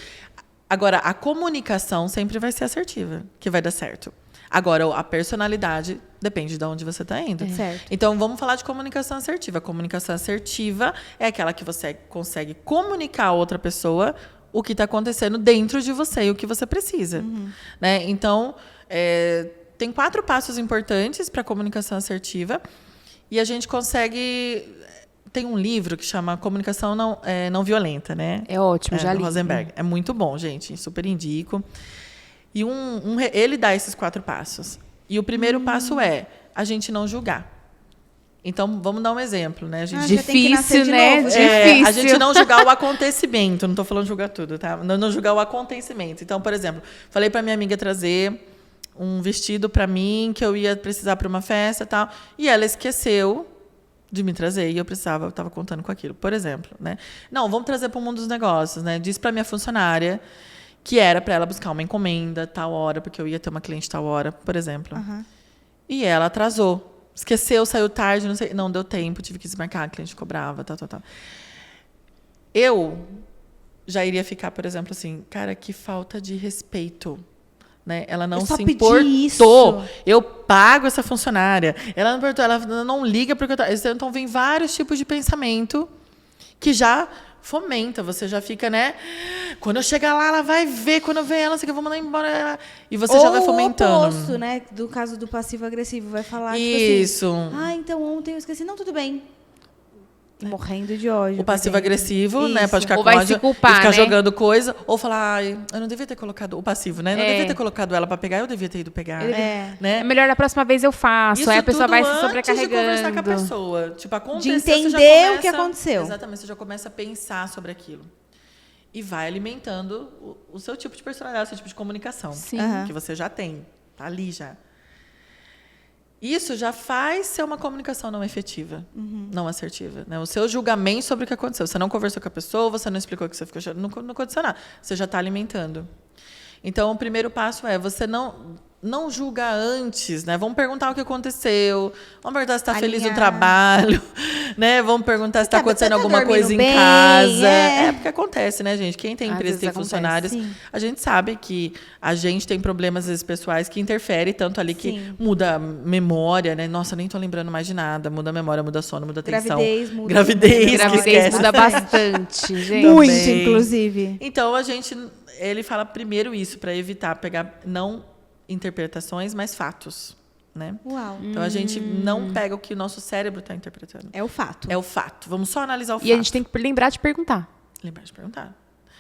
Agora, a comunicação sempre vai ser assertiva, que vai dar certo. Agora, a personalidade depende de onde você está indo. Certo. Então, vamos falar de comunicação assertiva. A comunicação assertiva é aquela que você consegue comunicar a outra pessoa o que está acontecendo dentro de você e o que você precisa. Né? Então, tem 4 passos importantes para a comunicação assertiva e a gente consegue... Tem um livro que chama Comunicação Não Violenta, né? É ótimo, já li. Rosenberg. É muito bom, gente. Super indico. E ele dá esses 4 passos. E o primeiro passo é a gente não julgar. Então, vamos dar um exemplo, né? Difícil, né? Difícil. A gente não julgar o acontecimento. Não estou falando julgar tudo, tá? Não julgar o acontecimento. Então, por exemplo, falei para minha amiga trazer um vestido para mim que eu ia precisar para uma festa e tal. E ela esqueceu de me trazer e eu estava contando com aquilo. Por exemplo, né? Não, vamos trazer para o mundo dos negócios, né? Disse para minha funcionária que era para ela buscar uma encomenda tal hora, porque eu ia ter uma cliente tal hora, por exemplo. E ela atrasou. Esqueceu, saiu tarde, não deu tempo, tive que desmarcar, a cliente cobrava, tal. Eu já iria ficar, por exemplo, assim, cara, que falta de respeito. Né? Ela não se importou. Eu pago essa funcionária. Ela não importou, ela não liga porque então vem vários tipos de pensamento que já fomenta, você já fica, né? Quando eu chegar lá, ela vai ver, quando eu ver ela, não sei o que, eu vou mandar embora. E você já vai fomentando. O oposto, né? Do caso do passivo-agressivo, vai falar, isso. Tipo assim, então ontem eu esqueci. Não, tudo bem. Morrendo de ódio. O passivo-agressivo, né? Pode ficar ou com vai ódio se culpar, e ficar né? jogando coisa. Ou falar, eu não devia ter colocado... O passivo, né? Não devia ter colocado ela para pegar, eu devia ter ido pegar. Né? É melhor da próxima vez eu faço. Isso aí a pessoa vai se antes sobrecarregando. de conversar com a pessoa. Tipo, aconteceu, de entender você já começa, o que aconteceu. Exatamente, você já começa a pensar sobre aquilo. E vai alimentando o seu tipo de personalidade, o seu tipo de comunicação. Sim. Que você já tem. Tá ali já. Isso já faz ser uma comunicação não efetiva, não assertiva. Né? O seu julgamento sobre o que aconteceu. Você não conversou com a pessoa, você não explicou o que você ficou achando, não aconteceu nada. Você já está alimentando. Então, o primeiro passo é você não julga antes, né? Vamos perguntar o que aconteceu, vamos perguntar se está feliz no trabalho, né? Vamos perguntar se está acontecendo alguma coisa em casa. Porque acontece, né, gente? Quem tem empresa, tem funcionários, a gente sabe que a gente tem problemas, às vezes, pessoais que interferem tanto ali que muda a memória, né? Nossa, nem estou lembrando mais de nada. Muda a memória, muda sono, muda atenção. Gravidez muda bastante, gente. Muito, inclusive. Então, ele fala primeiro isso, para evitar pegar interpretações, mas fatos, né? Uau. Então a gente não pega o que o nosso cérebro está interpretando. É o fato. É o fato. Vamos só analisar o fato. E a gente tem que lembrar de perguntar. Lembrar de perguntar.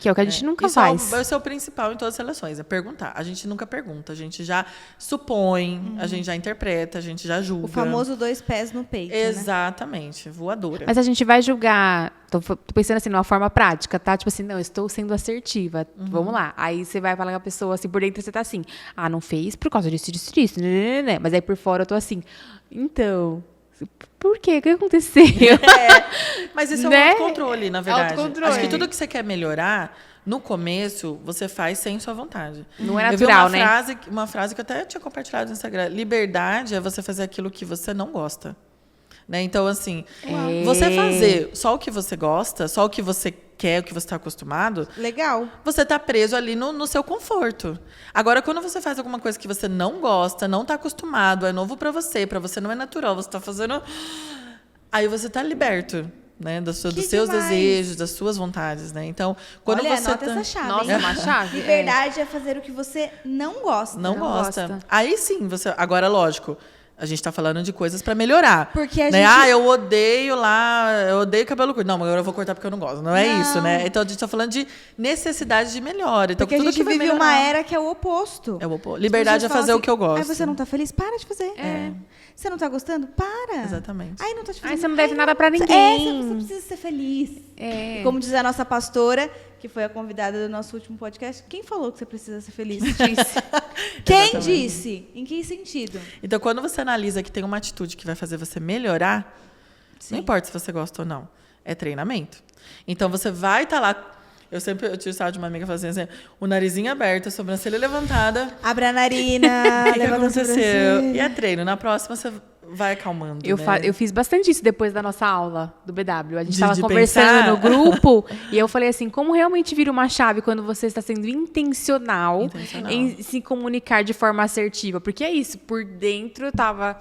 Que é o que a gente nunca Isso faz. vai ser o principal em todas as relações, é perguntar. A gente nunca pergunta, a gente já supõe, a gente já interpreta, a gente já julga. O famoso 2 pés no peito, né? Exatamente, voadora. Mas a gente vai julgar. Tô pensando assim, numa forma prática, tá? Tipo assim, não, eu estou sendo assertiva. Vamos lá. Aí você vai falar com a pessoa assim, por dentro você tá assim, não fez por causa disso, disso, disso. Né? Mas aí por fora eu tô assim, então. Por quê? O que aconteceu? Mas isso é Né? um autocontrole, na verdade. Autocontrole. Acho que tudo que você quer melhorar, no começo, você faz sem sua vontade. Não é Eu vi natural, né? uma frase que eu até tinha compartilhado no Instagram. Liberdade é você fazer aquilo que você não gosta. Né? Então, assim, você fazer só o que você gosta, só o que você quer, o que você está acostumado, Legal. você está preso ali no seu conforto. Agora, quando você faz alguma coisa que você não gosta, não está acostumado, é novo para você não é natural, você está fazendo... Aí você está liberto, né? Dos seus demais. desejos, das suas vontades, né? Então, quando Olha, você anota essa chave. Nossa, hein? uma chave. Liberdade é fazer o que você não gosta. não gosta. gosta. Aí sim, você... Agora, lógico, a gente está falando de coisas para melhorar. Porque a né? gente... eu odeio cabelo curto. Não, mas agora eu vou cortar porque eu não gosto. Não é isso, né? Então, a gente está falando de necessidade de melhora. Então, Porque a tudo gente que vai vive uma melhorar era que é o oposto. é o oposto. Liberdade é As pessoas fazer falam o que eu gosto. Aí você não tá feliz? Para de fazer. Você não tá gostando? Para. Exatamente. Aí não tá te fazendo. Aí você não deve nada pra É, ninguém. você precisa ser feliz. É. E como diz a nossa pastora, que foi a convidada do nosso último podcast, quem falou que você precisa ser feliz? Disse. Quem Exatamente. disse? Em que sentido? Então, quando você analisa que tem uma atitude que vai fazer você melhorar, Sim. não importa se você gosta ou não, é treinamento. Então, você vai estar lá. Eu tinha estado de uma amiga fazendo assim, o narizinho aberto, a sobrancelha levantada. Abre a narina, O que levanta a aconteceu? sobrancelha. E é treino. Na próxima, você vai acalmando. Eu, né? eu fiz bastante isso depois da nossa aula do BW. A gente De estava conversando pensar? no grupo e eu falei assim, como realmente vira uma chave quando você está sendo intencional em se comunicar de forma assertiva? Porque é isso, por dentro eu estava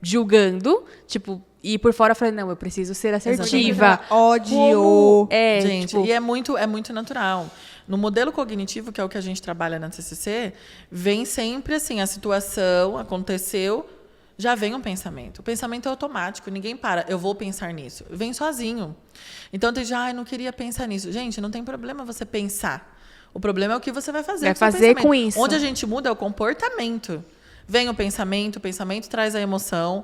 julgando, tipo, e por fora eu falei, não, eu preciso ser assertiva. Ódio. Como- Gente, tipo, e é muito natural. No modelo cognitivo, que é o que a gente trabalha na TCC, vem sempre assim, a situação aconteceu, já vem um pensamento. O pensamento é automático, ninguém para, eu vou pensar nisso. Vem sozinho. Então, tem gente, não queria pensar nisso. Gente, não tem problema você pensar. O problema é o que você vai fazer Vai com o seu fazer pensamento. com isso. Onde a gente muda é o comportamento. Vem o pensamento traz a emoção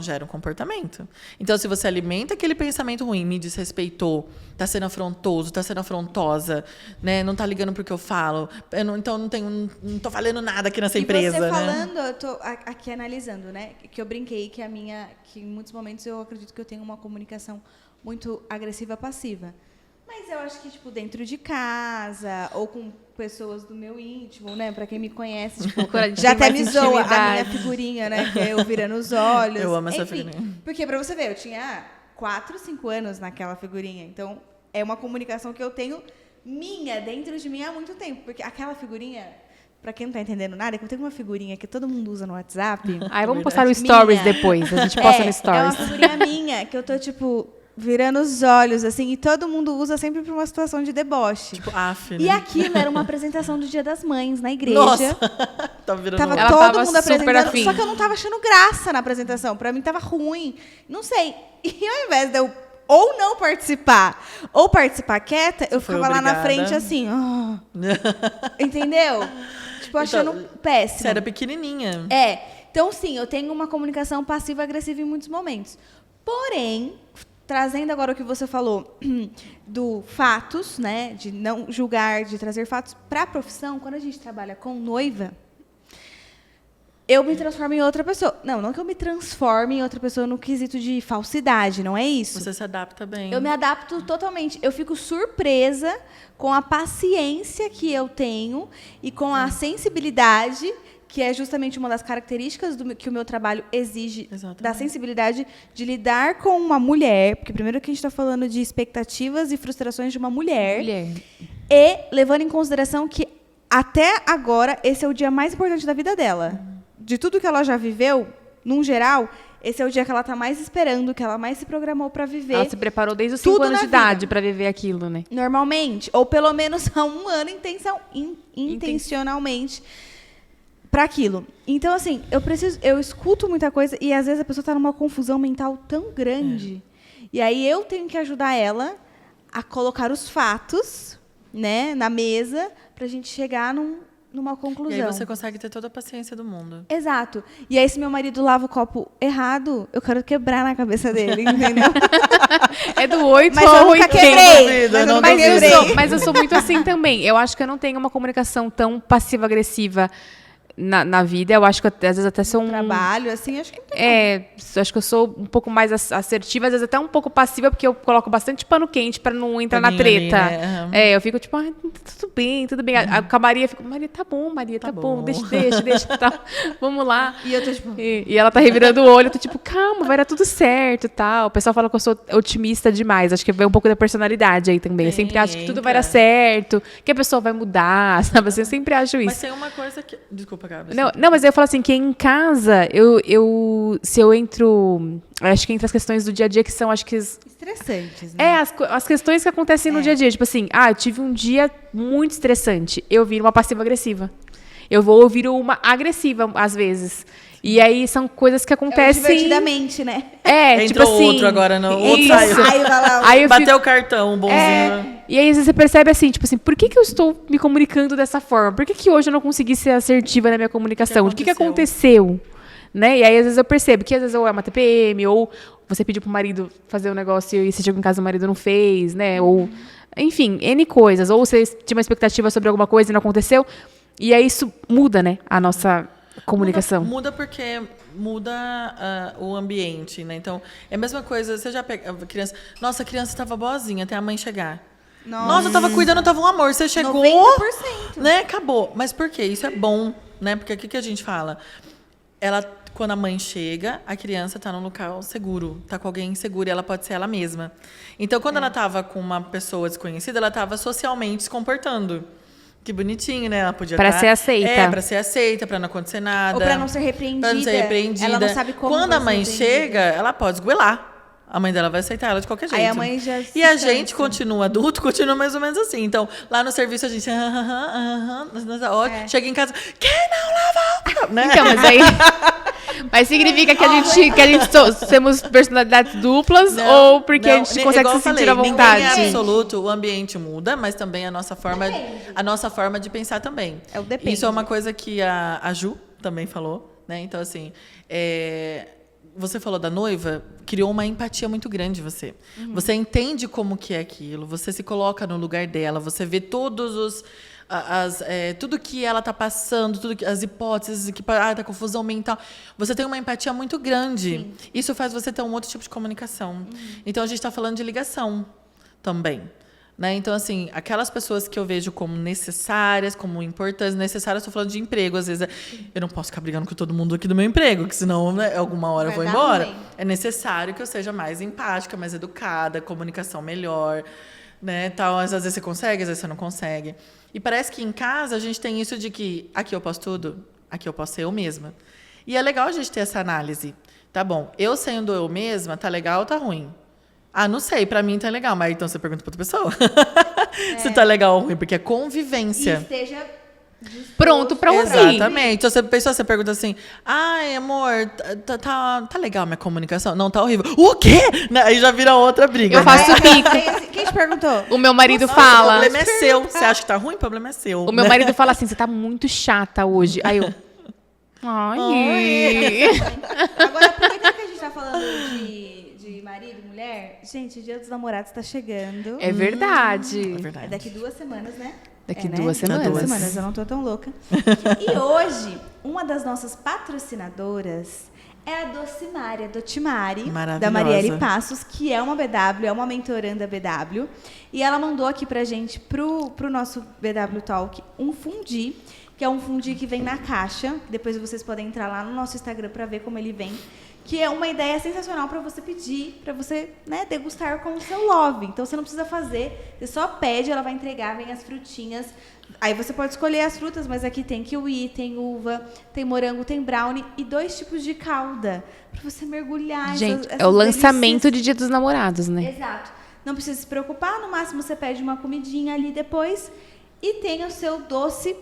gera um comportamento. Então, se você alimenta aquele pensamento ruim, me desrespeitou, está sendo afrontoso, está sendo afrontosa, né? Não está ligando para o que eu falo, então não tô falando nada aqui nessa empresa. E você né? falando, eu tô aqui analisando, né? Que eu brinquei que que em muitos momentos eu acredito que eu tenho uma comunicação muito agressiva passiva. Mas eu acho que, tipo, dentro de casa, ou com pessoas do meu íntimo, né? Pra quem me conhece, tipo, Quando a gente já tem até mais me zoa a minha intimidade. figurinha, né? Que é eu virando os olhos. Eu amo essa Enfim, figurinha. porque, pra você ver, eu tinha 4, 5 anos naquela figurinha. Então, é uma comunicação que eu tenho minha, dentro de mim há muito tempo. Porque aquela figurinha... Pra quem não tá entendendo nada, é que eu tenho uma figurinha que todo mundo usa no WhatsApp. Aí vamos postar no Stories Minha. depois. A gente posta no É uma Stories. figurinha minha, que eu tô, tipo, virando os olhos, assim, e todo mundo usa sempre pra uma situação de deboche. Tipo, af, né? E aquilo era uma apresentação do Dia das Mães na igreja. Nossa, tá virando Tava Ela todo tava mundo super apresentando, afim. só que eu não tava achando graça na apresentação. Pra mim tava ruim. Não sei. E ao invés de eu ou não participar, ou participar quieta, eu foi ficava lá na obrigada. frente assim, entendeu? Tipo, achando péssimo. Você era pequenininha. Então, sim, eu tenho uma comunicação passiva-agressiva em muitos momentos. Porém, trazendo agora o que você falou do fatos, né, de não julgar, de trazer fatos para a profissão, quando a gente trabalha com noiva, eu me transformo em outra pessoa. Não que eu me transforme em outra pessoa no quesito de falsidade, não é isso. Você se adapta bem. Eu me adapto totalmente. Eu fico surpresa com a paciência que eu tenho e com a sensibilidade, que é justamente uma das características que o meu trabalho exige, Exatamente. da sensibilidade de lidar com uma mulher, porque primeiro que a gente está falando de expectativas e frustrações de uma mulher, e levando em consideração que até agora esse é o dia mais importante da vida dela. De tudo que ela já viveu, num geral, esse é o dia que ela está mais esperando, que ela mais se programou para viver. Ela se preparou desde os tudo 5 anos na de vida. idade para viver aquilo, né? Normalmente, ou pelo menos há um ano intencionalmente para aquilo. Então, assim, eu escuto muita coisa e às vezes a pessoa está numa confusão mental tão grande. E aí eu tenho que ajudar ela a colocar os fatos né, na mesa, pra gente chegar numa conclusão. E aí você consegue ter toda a paciência do mundo. Exato. E aí, se meu marido lava o copo errado, eu quero quebrar na cabeça dele, entendeu? É do 8 Mas eu ao nunca 80. quebrei. Não Mas eu duvido, nunca não quebrei. Mas eu sou muito assim também. Eu acho que eu não tenho uma comunicação tão passiva-agressiva na vida. Eu acho que às vezes até sou Trabalho, assim, acho que não tem. acho que eu sou um pouco mais assertiva, às vezes até um pouco passiva, porque eu coloco bastante pano quente pra não entrar na Paninho ali, treta. né? Uhum. Eu fico tipo, tudo bem, tudo bem. Com a Maria, eu fico, Maria, tá bom, bom. deixa, tá, vamos lá. E eu tô tipo... E ela tá revirando o olho, eu tô tipo, calma, vai dar tudo certo e tal. O pessoal fala que eu sou otimista demais, acho que vem um pouco da personalidade aí também. Eu sempre acho que tudo vai dar certo, que a pessoa vai mudar, sabe? Eu sempre acho isso. Mas tem uma coisa que... Desculpa, Gabi. Não, mas eu falo assim, que em casa, se eu entro... Acho que entre as questões do dia a dia que são, acho que... Estressantes, né? As questões que acontecem no dia a dia. Tipo assim, eu tive um dia muito estressante. Eu viro uma passiva-agressiva. Eu vou ouvir uma agressiva, às vezes. E aí são coisas que acontecem... Divertidamente, né? Entrou tipo assim... outro agora, não. Outro Isso. saiu. Aí vai lá, Aí eu Bateu fico- o cartão, bonzinho. E aí, às vezes, você percebe assim, tipo assim, por que eu estou me comunicando dessa forma? Por que hoje eu não consegui ser assertiva na minha comunicação? O que aconteceu? Né? E aí, às vezes, eu percebo que, às vezes, ou é uma TPM, ou você pediu pro marido fazer um negócio e você chegou em casa e o marido não fez, né? Ou, enfim, N coisas. Ou você tinha uma expectativa sobre alguma coisa e não aconteceu. E aí, isso muda, né? A nossa comunicação. Muda porque muda o ambiente, né? Então, é a mesma coisa, você já pega a criança... Nossa, a criança estava boazinha até a mãe chegar. Nossa, eu tava cuidando, eu tava um amor. Você chegou, 90%. né? Acabou. Mas por quê? Isso é bom, né? Porque o que a gente fala? Quando a mãe chega, a criança tá num local seguro, tá com alguém seguro e ela pode ser ela mesma. Então, quando ela tava com uma pessoa desconhecida, ela tava socialmente se comportando. Que bonitinho, né? Ela podia Pra tá- ser aceita. Pra ser aceita, pra não acontecer nada. Ou pra não ser repreendida. Pra não ser repreendida. Ela não sabe como Quando vai a ser mãe repreendida. chega, ela pode esgoelar. A mãe dela vai aceitar ela de qualquer jeito. Aí a mãe já se E a cansa. gente continua adulto, continua mais ou menos assim. Então, lá no serviço a gente... Chega em casa... Quem não lava o... Né? Então, mas aí... Mas significa que a gente temos personalidades duplas ou porque a gente consegue igual se eu sentir à falei, vontade? ninguém é absoluto, o ambiente muda, mas também a nossa forma de pensar também. É o depende. Isso é uma coisa que a Ju também falou, né? Então, assim, você falou da noiva, criou uma empatia muito grande em você. Você entende como que é aquilo, você se coloca no lugar dela, você vê todos os... tudo que ela está passando, as hipóteses, da confusão mental. Você tem uma empatia muito grande. Sim. Isso faz você ter um outro tipo de comunicação. Então, a gente está falando de ligação também. Né? Então, assim, aquelas pessoas que eu vejo como necessárias, como importantes, necessárias, estou falando de emprego. Às vezes, eu não posso ficar brigando com todo mundo aqui do meu emprego, que senão, né, alguma hora eu vou embora. É necessário que eu seja mais empática, mais educada, comunicação melhor. Né, tal. Às vezes você consegue, às vezes você não consegue. E parece que em casa a gente tem isso de que aqui eu posso tudo, aqui eu posso ser eu mesma. E é legal a gente ter essa análise. Tá bom, eu sendo eu mesma, tá legal ou tá ruim? Não sei, pra mim tá legal, mas então você pergunta pra outra pessoa. Se tá legal ou ruim, porque é convivência. E esteja Pronto pra ouvir. Exatamente. Então, você pergunta assim, amor, tá legal a minha comunicação? Não, tá horrível. O quê? Aí já vira outra briga. Eu faço bico. Quem te perguntou? O meu marido Nossa, fala... O problema é seu. Você acha que tá ruim? O problema é seu. O meu marido fala assim, você tá muito chata hoje. Aí eu... Ai. Agora, aproveitando que a gente tá falando de marido e mulher, gente, o Dia dos Namorados tá chegando. É verdade. É verdade. É daqui 2 semanas, né? Daqui né? 2 semanas. 2 semanas, eu não tô tão louca. E hoje, uma das nossas patrocinadoras é a Docimária, Dotimari, da Maravilhosa. Marielle Passos, que é uma BW, é uma mentoranda BW. E ela mandou aqui pra gente, pro nosso BW Talk, um fundi, que é um fundi que vem na caixa. Depois vocês podem entrar lá no nosso Instagram para ver como ele vem. Que é uma ideia sensacional para você pedir, para você, né, degustar com o seu love. Então, você não precisa fazer, você só pede, ela vai entregar, vem as frutinhas. Aí você pode escolher as frutas, mas aqui tem kiwi, tem uva, tem morango, tem brownie e 2 tipos de calda para você mergulhar. Gente, essas é o lançamento delícias. de Dia dos Namorados, né? Exato. Não precisa se preocupar, no máximo você pede uma comidinha ali depois e tem o seu doce.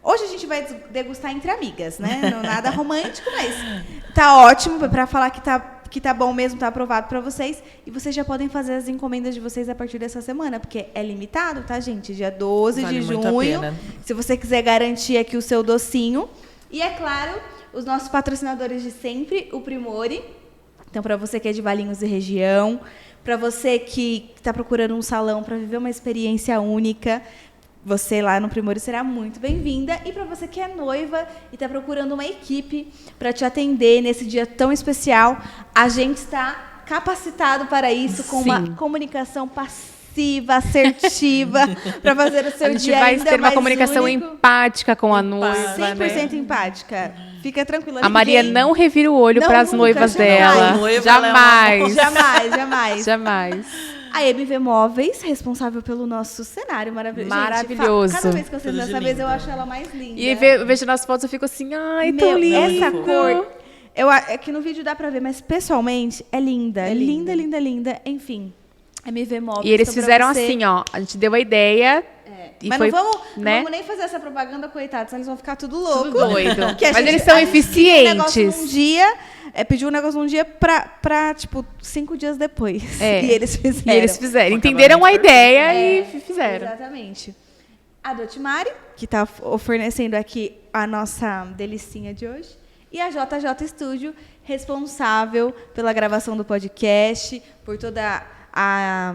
Hoje a gente vai degustar entre amigas, né? Não nada romântico, mas tá ótimo para falar que tá que tá bom mesmo, tá aprovado para vocês. E vocês já podem fazer as encomendas de vocês a partir dessa semana, porque é limitado, tá, gente? Dia 12 Vale de muito a junho. pena. Se você quiser garantir aqui o seu docinho. E, é claro, os nossos patrocinadores de sempre, o Primore. Então, para você que é de Valinhos e região, para você que está procurando um salão para viver uma experiência única, você lá no Primore será muito bem-vinda. E para você que é noiva e está procurando uma equipe para te atender nesse dia tão especial, a gente está capacitado para isso, com uma comunicação passiva, assertiva, para fazer o seu dia ainda mais único. A gente vai ter uma comunicação empática com a noiva, 100% empática. Fica tranquila. A Maria não revira o olho para as noivas dela. Jamais. Jamais. Jamais. A MV Móveis, responsável pelo nosso cenário maravilhoso. Maravilhoso. Cada vez que eu sento Tudo de dessa mesa, eu lindo. acho ela mais linda. E eu vejo nas fotos, eu fico assim, ai, tão Meu, lindo. essa cor... É que no vídeo dá pra ver, mas pessoalmente é linda. É linda, linda, linda. Enfim, MV Móveis. E eles então, pra fizeram você- assim, ó. A gente deu a ideia. E Mas foi, não né? vamos nem fazer essa propaganda, coitados, eles vão ficar tudo louco. Tudo doido. Que a Mas gente- eles são a gente pediu um negócio eficientes. num dia, pediu um negócio num dia pra, tipo, 5 dias depois. É. E eles fizeram. E eles fizeram. Um Entenderam a acabamento ideia É, e fizeram. Exatamente. A Dotimari, que está fornecendo aqui a nossa delicinha de hoje. E a JJ Studio, responsável pela gravação do podcast, por toda a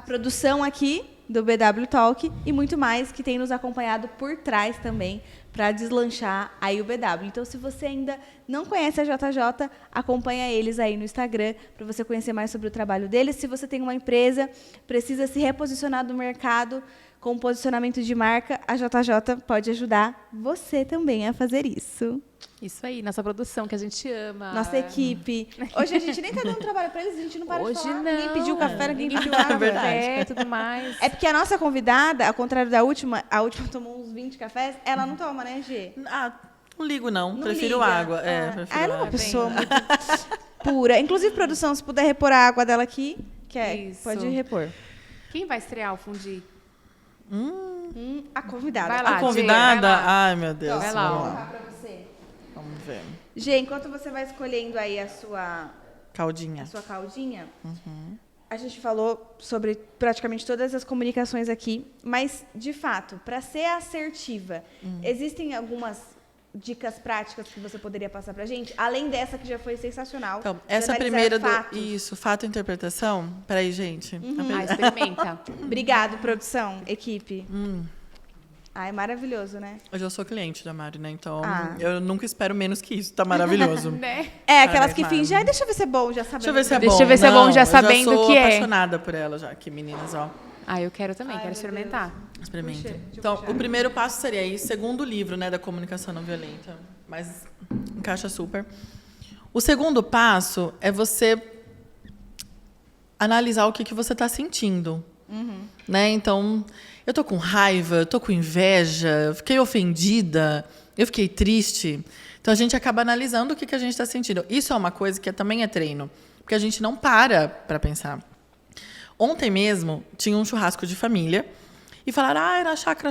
produção aqui do BW Talk e muito mais, que tem nos acompanhado por trás também para deslanchar aí o BW. Então, se você ainda não conhece a JJ, acompanha eles aí no Instagram para você conhecer mais sobre o trabalho deles. Se você tem uma empresa, precisa se reposicionar no mercado com posicionamento de marca, a JJ pode ajudar você também a fazer isso. Isso aí, nossa produção que a gente ama. Nossa equipe. Hoje a gente nem tá dando trabalho para eles, a gente não para Hoje de falar. não. Ninguém pediu café, ninguém pediu É água. verdade. Tudo mais. É porque a nossa convidada, ao contrário da última, a última tomou uns 20 cafés, ela não toma, né, Gê? Ah, não ligo, não. Não Prefiro liga. água. Prefiro Ela é uma água. pessoa muito pura. Inclusive, produção, se puder repor a água dela aqui, Isso. pode repor. Quem vai estrear o fundi? A convidada. Vai lá. A convidada? Gê, vai lá. Ai, meu Deus. Vai lá, vamos ó. Vou colocar pra você. Vamos ver. Gê, enquanto você vai escolhendo aí a sua Caldinha. caldinha, a gente falou sobre praticamente todas as comunicações aqui, mas, de fato, para ser assertiva, existem algumas dicas práticas que você poderia passar pra gente? Além dessa que já foi sensacional. Então, de essa analisar primeira do. fatos. Isso, fato e interpretação. Peraí, gente. Ah, experimenta. Obrigado, produção, equipe. Ai, maravilhoso, né? Hoje eu sou cliente da Mari, né? Então, Ah. eu nunca espero menos que isso. Tá maravilhoso. Né? É, aquelas Parabéns, que Mari. fingem, deixa eu ver se é bom, já sabendo. Deixa eu ver se é bom. Deixa eu ver se é bom, já Não, sabendo eu já sou que é. apaixonada por ela já aqui, meninas, ó. Ah, eu quero também, quero experimentar. Experimenta. Puxa, deixa eu Então, puxar. o primeiro passo seria aí, segundo livro, né, da comunicação não violenta, mas encaixa super. O segundo passo é você analisar o que você está sentindo, né? Então, eu tô com raiva, eu tô com inveja, eu fiquei ofendida, eu fiquei triste. Então, a gente acaba analisando o que a gente está sentindo. Isso é uma coisa que também é treino, porque a gente não para pensar. Ontem mesmo, tinha um churrasco de família e falaram, era a chácara.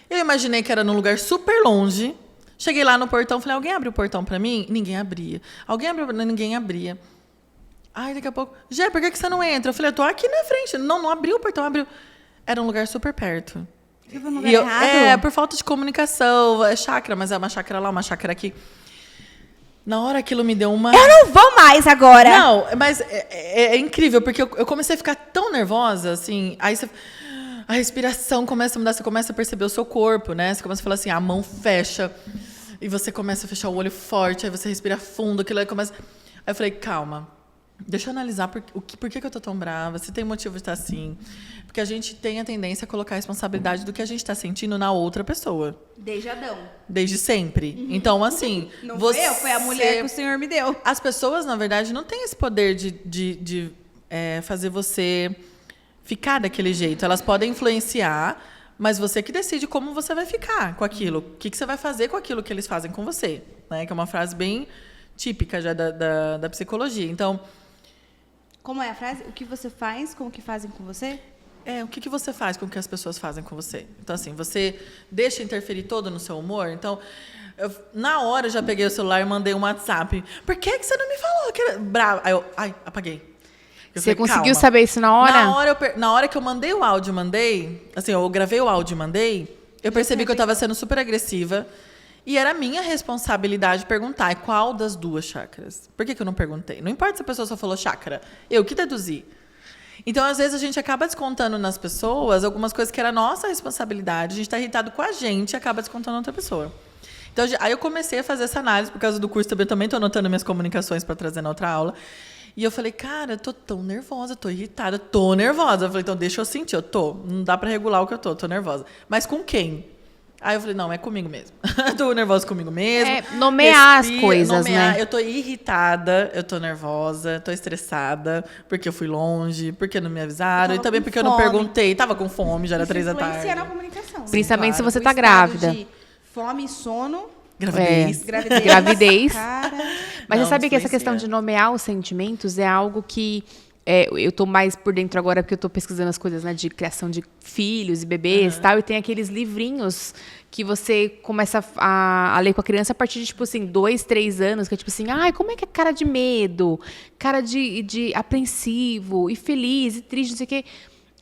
Eu imaginei que era num lugar super longe. Cheguei lá no portão, falei, alguém abre o portão pra mim? Ninguém abria. Alguém abriu? Ninguém abria. Ai, daqui a pouco, Gê, por que você não entra? Eu falei, eu tô aqui na frente. Não abriu o portão, abriu. Era um lugar super perto. Tipo, no lugar E eu, errado? por falta de comunicação, é chácara, mas é uma chácara lá, uma chácara aqui. Na hora aquilo me deu uma... Eu não vou mais agora! Não, mas é incrível, porque eu comecei a ficar tão nervosa, assim, aí a respiração começa a mudar, você começa a perceber o seu corpo, né? Você começa a falar assim, a mão fecha, e você começa a fechar o olho forte, aí você respira fundo, aquilo aí começa... Aí eu falei, calma, deixa eu analisar por que eu tô tão brava, se tem motivo de estar assim. Porque a gente tem a tendência a colocar a responsabilidade do que a gente está sentindo na outra pessoa. Desde Adão. Desde sempre. Então, assim... Não foi eu, foi a mulher que o Senhor me deu. As pessoas, na verdade, não têm esse poder de fazer você ficar daquele jeito. Elas podem influenciar, mas você que decide como você vai ficar com aquilo. O que você vai fazer com aquilo que eles fazem com você. Né? Que é uma frase bem típica já da psicologia. Então, Como é a frase? O que você faz com o que fazem com você? o que você faz com o que as pessoas fazem com você? Então, assim, você deixa interferir todo no seu humor? Então, Na hora, eu já peguei o celular e mandei um WhatsApp. Por que você não me falou? Que era brava. Aí eu, apaguei. Você conseguiu saber isso na hora? Na hora que eu mandei o áudio, assim, eu gravei o áudio e mandei, eu percebi que eu estava sendo super agressiva. E era minha responsabilidade perguntar qual das duas chácaras. Por que eu não perguntei? Não importa se a pessoa só falou chácara. Eu que deduzi. Então, às vezes, a gente acaba descontando nas pessoas algumas coisas que era nossa responsabilidade. A gente está irritado com a gente e acaba descontando outra pessoa. Então, aí eu comecei a fazer essa análise, por causa do curso também estou anotando minhas comunicações para trazer na outra aula. E eu falei, cara, eu tô tão nervosa, tô irritada, tô nervosa. Eu falei, então deixa eu sentir, eu tô. Não dá para regular o que eu tô nervosa. Mas com quem? Aí eu falei, não, é comigo mesmo. Tô nervosa comigo mesmo. Nomear as coisas, né? Eu tô irritada, eu tô nervosa, tô estressada, porque eu fui longe, porque não me avisaram, e também porque eu não perguntei. Tava com fome, já era 3 da tarde. Influencia na comunicação. Principalmente se você tá O estado grávida. de fome e sono. Gravidez. Gravidez. Cara, Mas Não, você sabe que essa influencia. questão de nomear os sentimentos é algo que eu tô mais por dentro agora porque eu tô pesquisando as coisas, né, de criação de filhos e bebês e tal, e tem aqueles livrinhos que você começa a ler com a criança a partir de, tipo assim, 2, 3 anos, que é tipo assim, como é que é cara de medo, cara de apreensivo, e feliz, e triste, não sei o quê.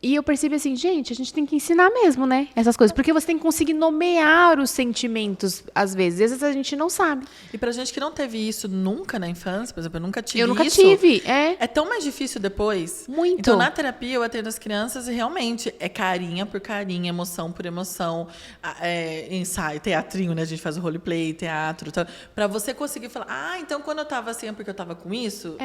E eu percebi assim, gente, a gente tem que ensinar mesmo, né? Essas coisas. Porque você tem que conseguir nomear os sentimentos, às vezes. Às vezes a gente não sabe. E pra gente que não teve isso nunca na infância, por exemplo, eu nunca tive isso. Eu nunca tive, É tão mais difícil depois. Muito. Então, na terapia, eu atendo as crianças e realmente é carinha por carinha, emoção por emoção, ensaio, teatrinho, né? A gente faz o roleplay, teatro, tal, pra você conseguir falar, então quando eu tava assim é porque eu tava com isso?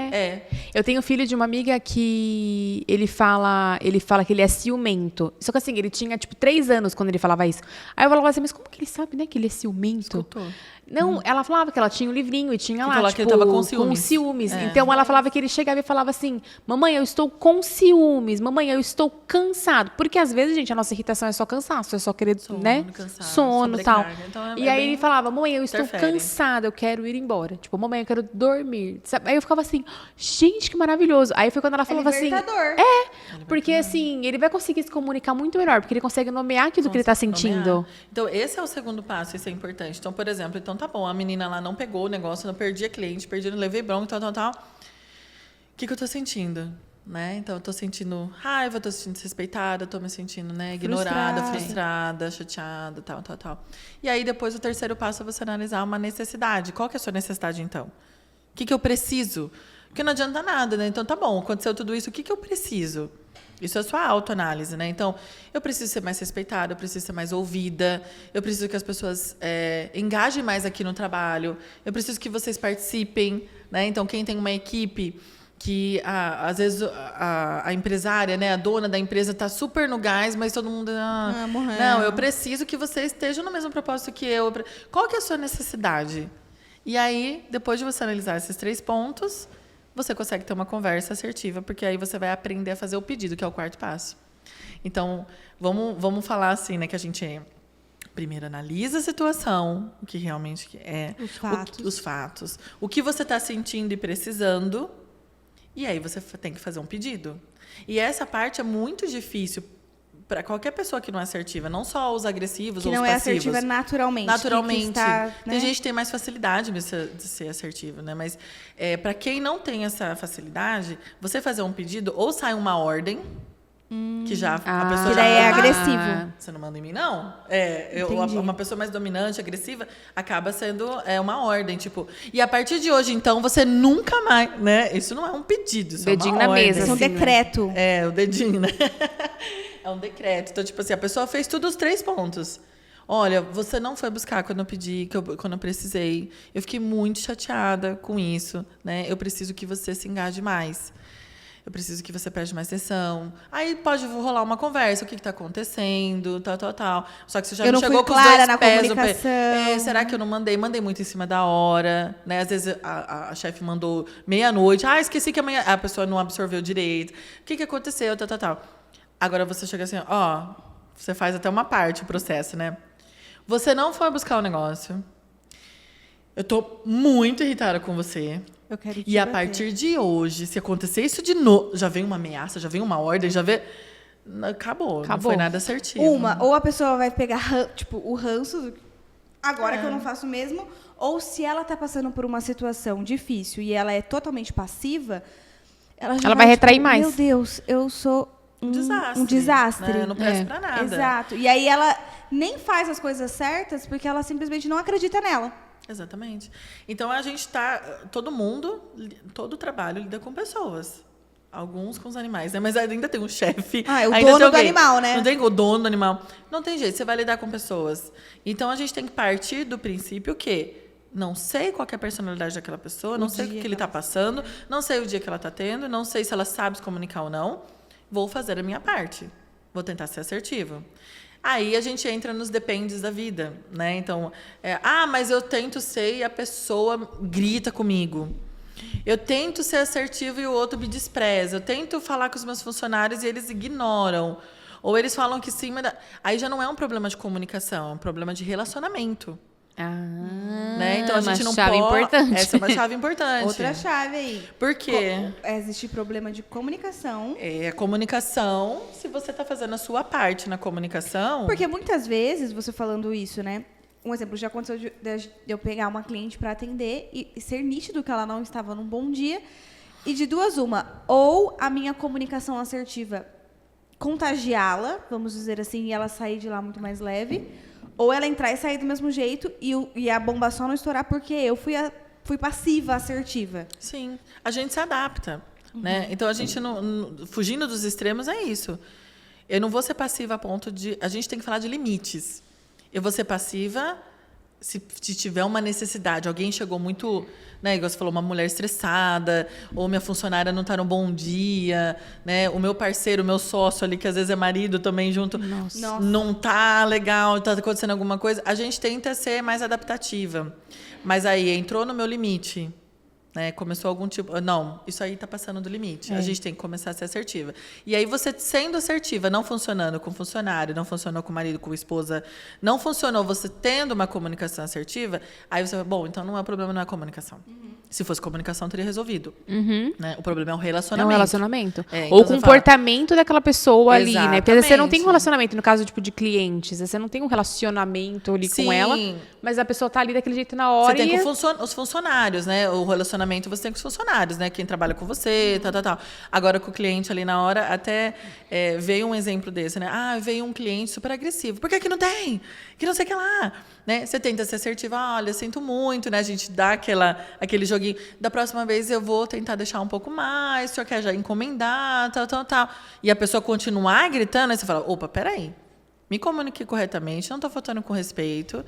Eu tenho filho de uma amiga que ele fala que ele é ciumento. Só que assim, ele tinha, tipo, 3 anos quando ele falava isso. Aí eu falava assim, mas como que ele sabe, né, que ele é ciumento? Escutou. Não, ela falava que ela tinha um livrinho e tinha lá, falava tipo, que ele tava com ciúmes. Então, ela falava que ele chegava e falava assim, mamãe, eu estou com ciúmes, mamãe, eu estou cansado. Porque, às vezes, gente, a nossa irritação é só cansaço, é só querer, né? Cansaço, sono e tal. Então, e aí ele falava, mamãe, eu estou interfere. cansado, eu quero ir embora. Tipo, mamãe, eu quero dormir. Sabe? Aí eu ficava assim, gente, que maravilhoso. Aí foi quando ela falava assim... Porque, assim, ele vai conseguir se comunicar muito melhor, porque ele consegue nomear aquilo que ele está sentindo. Então, esse é o segundo passo, isso é importante. Então, por exemplo, tá bom, a menina lá não pegou o negócio, não perdi a cliente, não levei bronca, tal. O que eu tô sentindo? Né? Então, eu tô sentindo raiva, tô sentindo desrespeitada, tô me sentindo, né, ignorada, frustrada, chateada, tal. E aí, depois, o terceiro passo é você analisar uma necessidade. Qual que é a sua necessidade, então? O que eu preciso? Porque não adianta nada, né? Então, tá bom, aconteceu tudo isso, o que eu preciso? Isso é a sua autoanálise, né? Então, eu preciso ser mais respeitada, eu preciso ser mais ouvida, eu preciso que as pessoas engajem mais aqui no trabalho, eu preciso que vocês participem, né? Então, quem tem uma equipe que, às vezes, a empresária, né, a dona da empresa está super no gás, mas todo mundo... não, eu preciso que vocês estejam no mesmo propósito que eu. Qual que é a sua necessidade? E aí, depois de você analisar esses 3 pontos... você consegue ter uma conversa assertiva, porque aí você vai aprender a fazer o pedido, que é o 4º passo. Então, vamos falar assim, né, que a gente primeiro analisa a situação, o que realmente é. Os fatos. O que você está sentindo e precisando, e aí você tem que fazer um pedido. E essa parte é muito difícil para qualquer pessoa que não é assertiva, não só os agressivos ou os passivos. Que não é assertiva naturalmente. Naturalmente. Né? Tem gente que tem mais facilidade de ser assertivo, né? Mas para quem não tem essa facilidade, você fazer um pedido, ou sai uma ordem, que já a pessoa que já daí é manda. agressivo. Você não manda em mim, não? Uma pessoa mais dominante, agressiva, acaba sendo uma ordem, tipo... E a partir de hoje, então, você nunca mais... né? Isso não é um pedido, isso dedinho é uma na ordem. mesa. Isso é um decreto. O dedinho, né? É um decreto. Então, tipo assim, a pessoa fez tudo os 3 pontos. Olha, você não foi buscar quando eu pedi, quando eu precisei. Eu fiquei muito chateada com isso, né? Eu preciso que você se engaje mais. Eu preciso que você preste mais atenção. Aí pode rolar uma conversa, o que está acontecendo, tal. Só que você já não chegou com os 2 pés no pé. Será que eu não mandei? Mandei muito em cima da hora, né? Às vezes a chefe mandou meia-noite. Esqueci que amanhã... A pessoa não absorveu direito. O que aconteceu, tal. Agora você chega assim, você faz até uma parte o processo, né? Você não foi buscar o negócio. Eu tô muito irritada com você. Eu quero E a partir de hoje, se acontecer isso de novo, já vem uma ameaça, já vem uma ordem, já vem... Acabou. Não foi nada assertivo. Ou a pessoa vai pegar, tipo, o ranço... agora que eu não faço mesmo. Ou se ela tá passando por uma situação difícil e ela é totalmente passiva, ela vai retrair mais. Meu Deus, eu sou um desastre. Né? Eu não presto pra nada. Exato. E aí ela nem faz as coisas certas porque ela simplesmente não acredita nela. Exatamente. Então a gente tá. Todo trabalho lida com pessoas. Alguns com os animais, né? Mas ainda tem um chefe. É o ainda dono tem do animal, né? Não tem o dono do animal. Não tem jeito, você vai lidar com pessoas. Então a gente tem que partir do princípio que não sei qual que é a personalidade daquela pessoa, não sei o que ele está passando, não sei o dia que ela está tendo, não sei se ela sabe se comunicar ou não. Vou fazer a minha parte. Vou tentar ser assertiva. Aí a gente entra nos dependes da vida, né? Então, mas eu tento ser e a pessoa grita comigo. Eu tento ser assertivo e o outro me despreza. Eu tento falar com os meus funcionários e eles ignoram. Ou eles falam que sim, mas... Aí já não é um problema de comunicação, é um problema de relacionamento. Né? Então a gente não pode. Importante. Essa é uma chave importante. Outra chave aí. Por quê? Existe problema de comunicação. A comunicação, se você está fazendo a sua parte na comunicação. Porque muitas vezes, você falando isso, né? Um exemplo, já aconteceu de eu pegar uma cliente para atender e ser nítido que ela não estava num bom dia. E de duas, uma. Ou a minha comunicação assertiva contagiá-la, vamos dizer assim, e ela sair de lá muito mais leve. Ou ela entrar e sair do mesmo jeito e a bomba só não estourar porque eu fui passiva, assertiva. Sim, a gente se adapta. Né? Então, a gente fugindo dos extremos é isso. Eu não vou ser passiva a ponto de... A gente tem que falar de limites. Eu vou ser passiva se tiver uma necessidade. Alguém chegou muito... Né, igual você falou, uma mulher estressada, ou minha funcionária não está num bom dia, né? O meu parceiro, o meu sócio ali, que às vezes é marido também junto, Nossa. não tá legal, está acontecendo alguma coisa. A gente tenta ser mais adaptativa. Mas aí entrou no meu limite. Né, começou algum tipo... Não, isso aí está passando do limite. A gente tem que começar a ser assertiva. E aí você sendo assertiva, não funcionando com funcionário, não funcionou com o marido, com a esposa, não funcionou você tendo uma comunicação assertiva, aí você vai, bom, então não é o problema, não é a comunicação. Se fosse comunicação, teria resolvido. Né? O problema é o relacionamento. É um relacionamento. Então ou o comportamento daquela pessoa ali, né? Porque você não tem um Exatamente. relacionamento, no caso tipo, de clientes, você não tem um relacionamento ali com ela, mas a pessoa tá ali daquele jeito na hora. Você tem com os funcionários, né? O relacionamento você tem com os funcionários, né? Quem trabalha com você, tal. Agora, com o cliente ali na hora, até veio um exemplo desse, né? Veio um cliente super agressivo. Por que que não tem? Que não sei o que lá. Né? Você tenta ser assertiva, olha, sinto muito, né? A gente dá aquele joguinho. Da próxima vez eu vou tentar deixar um pouco mais, o senhor quer já encomendar, tal. E a pessoa continuar gritando, aí você fala, opa, peraí. Me comunique corretamente, não estou faltando com respeito.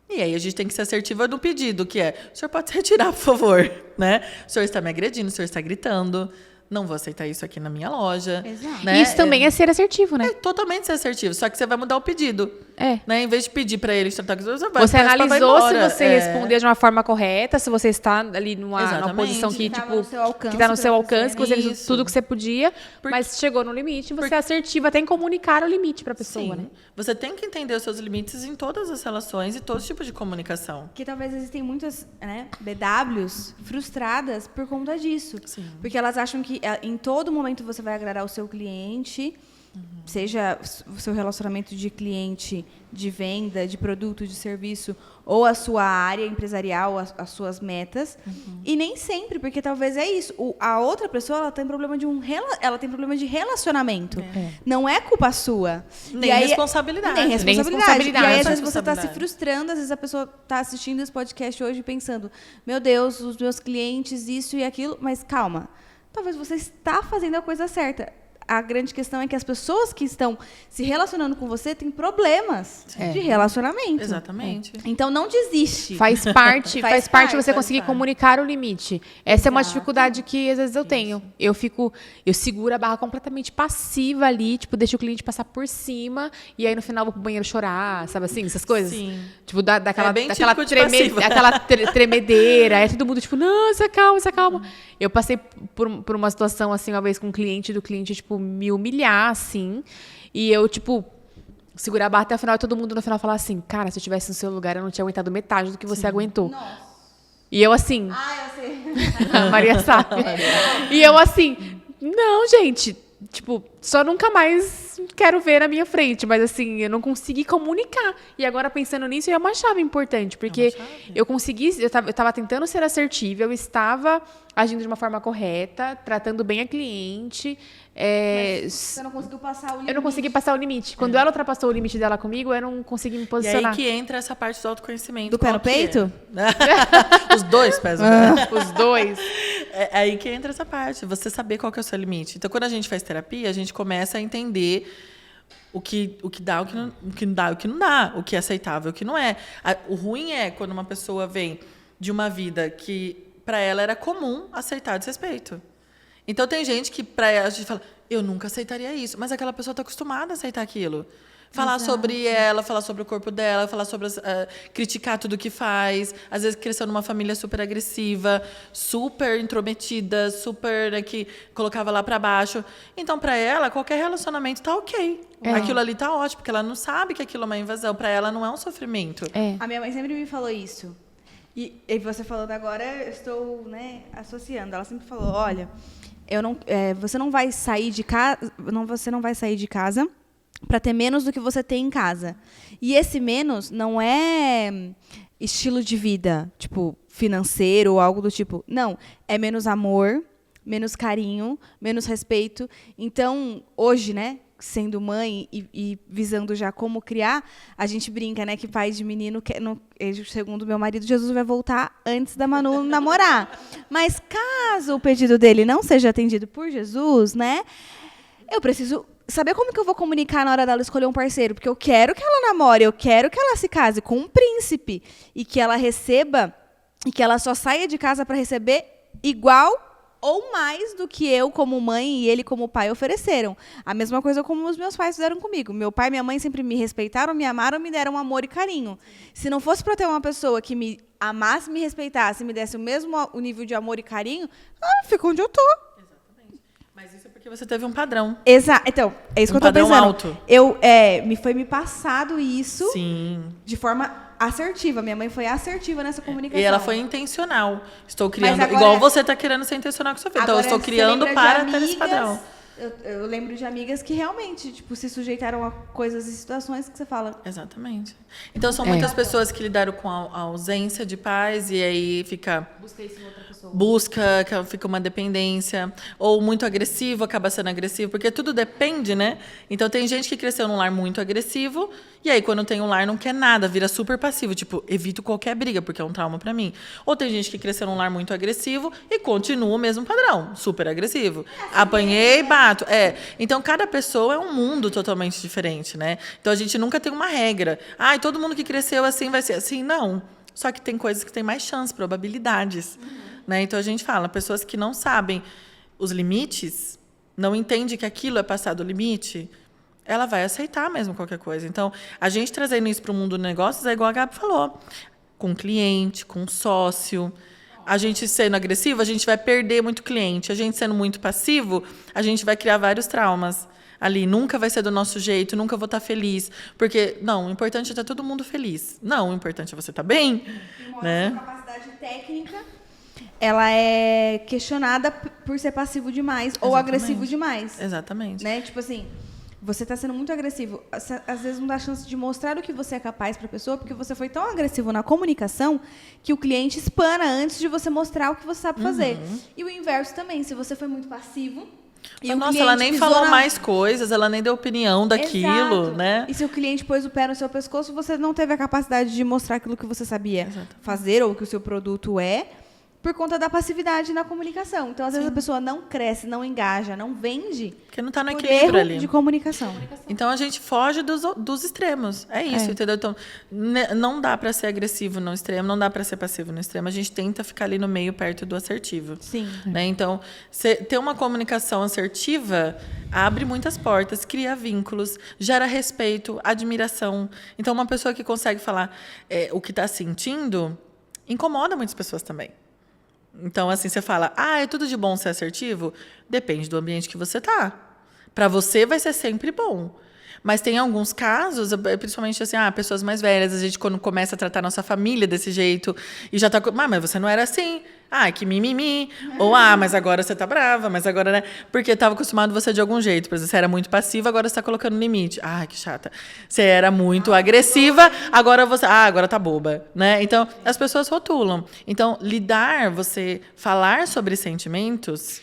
E aí a gente tem que ser assertiva no pedido, que é, o senhor pode se retirar, por favor, né? O senhor está me agredindo, o senhor está gritando, não vou aceitar isso aqui na minha loja. Exato. Né? Isso também é ser assertivo, né? É totalmente ser assertivo, só que você vai mudar o pedido. É. Né? Em vez de pedir para ele tratar com você Você analisou se embora. você responder de uma forma correta, se você está ali numa Exatamente. posição que, Que tava tipo, no seu alcance que tá no pra seu alcance, que você fez Isso. tudo que você podia, mas chegou no limite, você é assertiva até em comunicar o limite para a pessoa, Sim. né? Você tem que entender os seus limites em todas as relações e todos os tipos de comunicação. Que talvez existem muitas, né, BWs frustradas por conta disso. Sim. Porque elas acham que em todo momento você vai agradar o seu cliente, seja o seu relacionamento de cliente, de venda, de produto, de serviço, ou a sua área empresarial, as suas metas. E nem sempre, porque talvez é isso. A outra pessoa ela tem problema de relacionamento. Não é culpa sua. Nem E aí, responsabilidade. Nem Nem responsabilidade. E aí, às vezes, você está se responsabilidade. frustrando, às vezes a pessoa está assistindo esse podcast hoje pensando, meu Deus, os meus clientes, isso e aquilo, mas calma. Talvez você está fazendo a coisa certa. A grande questão é que as pessoas que estão se relacionando com você têm problemas de relacionamento. Exatamente. Então, não desiste. Faz parte Faz você parte, conseguir parte. comunicar o limite. Essa é uma Exato. dificuldade que às vezes eu tenho. Eu seguro a barra completamente passiva ali, tipo, deixo o cliente passar por cima e aí no final vou pro banheiro chorar, sabe assim, essas coisas? Sim. Tipo, daquela, É bem daquela, típico de passiva. daquela tremedeira, aí todo mundo tipo, não, se acalma. Eu passei por uma situação assim uma vez com um cliente, do cliente tipo me humilhar assim, e eu tipo segurar a barra até o final e todo mundo no final falar assim, cara, se eu tivesse no seu lugar eu não tinha aguentado metade do que você aguentou. Nossa. E eu assim, Eu sei. a Maria sabe. E eu assim, não, gente, tipo, só nunca mais quero ver na minha frente, mas assim, eu não consegui comunicar. E agora, pensando nisso, é uma chave importante, porque eu estava tentando ser assertiva, eu estava agindo de uma forma correta, tratando bem a cliente. Você não conseguiu passar o limite. Eu não consegui passar o limite. Quando ela ultrapassou o limite dela comigo, eu não consegui me E posicionar. aí que entra essa parte do autoconhecimento. Do pé no qual que peito? Os 2 pés no pé. Os dois. É aí que entra essa parte, você saber qual que é o seu limite. Então, quando a gente faz terapia, a gente começa a entender o que dá, o que não dá, o que não dá, o que é aceitável, o que não é. O ruim é quando uma pessoa vem de uma vida que para ela era comum aceitar desrespeito. Então, tem gente que para ela a gente fala, eu nunca aceitaria isso, mas aquela pessoa está acostumada a aceitar aquilo. Falar sobre ela, falar sobre o corpo dela, falar sobre criticar tudo que faz. Às vezes cresceu numa família super agressiva, super intrometida, super, né, que colocava lá para baixo. Então, para ela, qualquer relacionamento tá ok. Aquilo ali tá ótimo, porque ela não sabe que aquilo é uma invasão. Para ela não é um sofrimento. A minha mãe sempre me falou isso. E você falando agora, eu estou, né, associando. Ela sempre falou, olha, você não vai sair de casa, você não vai sair de casa para ter menos do que você tem em casa. E esse menos não é estilo de vida, tipo, financeiro ou algo do tipo. Não, é menos amor, menos carinho, menos respeito. Então, hoje, né, sendo mãe e visando já como criar, a gente brinca, né, que pai de menino, segundo meu marido, Jesus vai voltar antes da Manu namorar. Mas caso o pedido dele não seja atendido por Jesus, né, eu preciso saber como que eu vou comunicar na hora dela escolher um parceiro, porque eu quero que ela namore, eu quero que ela se case com um príncipe e que ela receba, e que ela só saia de casa para receber igual ou mais do que eu como mãe e ele como pai ofereceram. A mesma coisa como os meus pais fizeram comigo. Meu pai e minha mãe sempre me respeitaram, me amaram, me deram amor e carinho. Se não fosse para ter uma pessoa que me amasse, me respeitasse, me desse o nível de amor e carinho, fica onde eu tô. Mas isso é porque você teve um padrão. Exato. Então, é isso que eu tô padrão pensando. alto. Foi me passado isso Sim. de forma assertiva. Minha mãe foi assertiva nessa comunicação. E ela foi intencional. Estou criando, agora- igual você está querendo ser intencional com sua filha. Então, eu Agora, estou você criando lembra de para ter esse amigas? padrão. Eu lembro de amigas que realmente, tipo, se sujeitaram a coisas e situações que você fala. Exatamente. Então, são muitas pessoas que lidaram com a ausência de pais e aí fica... Fica uma dependência. Ou muito agressivo, acaba sendo agressivo. Porque tudo depende, né? Então, tem gente que cresceu num lar muito agressivo e aí, quando tem um lar, não quer nada. Vira super passivo. Tipo, evito qualquer briga, porque é um trauma pra mim. Ou tem gente que cresceu num lar muito agressivo e continua o mesmo padrão. Super agressivo. Apanhei, bato. Então, cada pessoa é um mundo totalmente diferente, né? Então, a gente nunca tem uma regra. Todo mundo que cresceu assim vai ser assim. Não. Só que tem coisas que têm mais chance, probabilidades. Né? Então, a gente fala, pessoas que não sabem os limites, não entendem que aquilo é passar do limite, ela vai aceitar mesmo qualquer coisa. Então, a gente trazendo isso para o mundo dos negócios é igual a Gabi falou. Com cliente, com sócio. A gente sendo agressivo, a gente vai perder muito cliente. A gente sendo muito passivo, a gente vai criar vários traumas. Ali, nunca vai ser do nosso jeito, nunca vou estar feliz. Porque, não, o importante é estar todo mundo feliz. Não, o importante é você estar bem. Né? A capacidade técnica, ela é questionada por ser passivo demais ou agressivo demais. Exatamente. Né? Tipo assim, você está sendo muito agressivo. Às vezes não dá chance de mostrar o que você é capaz para a pessoa, porque você foi tão agressivo na comunicação que o cliente espana antes de você mostrar o que você sabe fazer. E o inverso também, se você foi muito passivo... Nossa, ela nem falou mais coisas, ela nem deu opinião daquilo, Exato. Né? E se o cliente pôs o pé no seu pescoço, você não teve a capacidade de mostrar aquilo que você sabia fazer ou que o seu produto é, por conta da passividade na comunicação. Então, às vezes, a pessoa não cresce, não engaja, não vende. Porque não está no por equilíbrio erro ali. de comunicação. Então, a gente foge dos extremos. É isso, entendeu? Então, não dá para ser agressivo no extremo, não dá para ser passivo no extremo. A gente tenta ficar ali no meio, perto do assertivo. Sim. Né? Então, ter uma comunicação assertiva abre muitas portas, cria vínculos, gera respeito, admiração. Então, uma pessoa que consegue falar o que está sentindo, incomoda muitas pessoas também. Então, assim, você fala, é tudo de bom ser assertivo? Depende do ambiente que você tá. Para você vai ser sempre bom. Mas tem alguns casos, principalmente assim, pessoas mais velhas, a gente quando começa a tratar nossa família desse jeito, e já tá, mas você não era assim. Que mimimi. Ou, mas agora você tá brava, mas agora, né? Porque tava acostumado você de algum jeito. Por exemplo, você era muito passiva, agora você tá colocando limite. Que chata. Você era muito agressiva, agora você... agora tá boba, né? Então, as pessoas rotulam. Então, você falar sobre sentimentos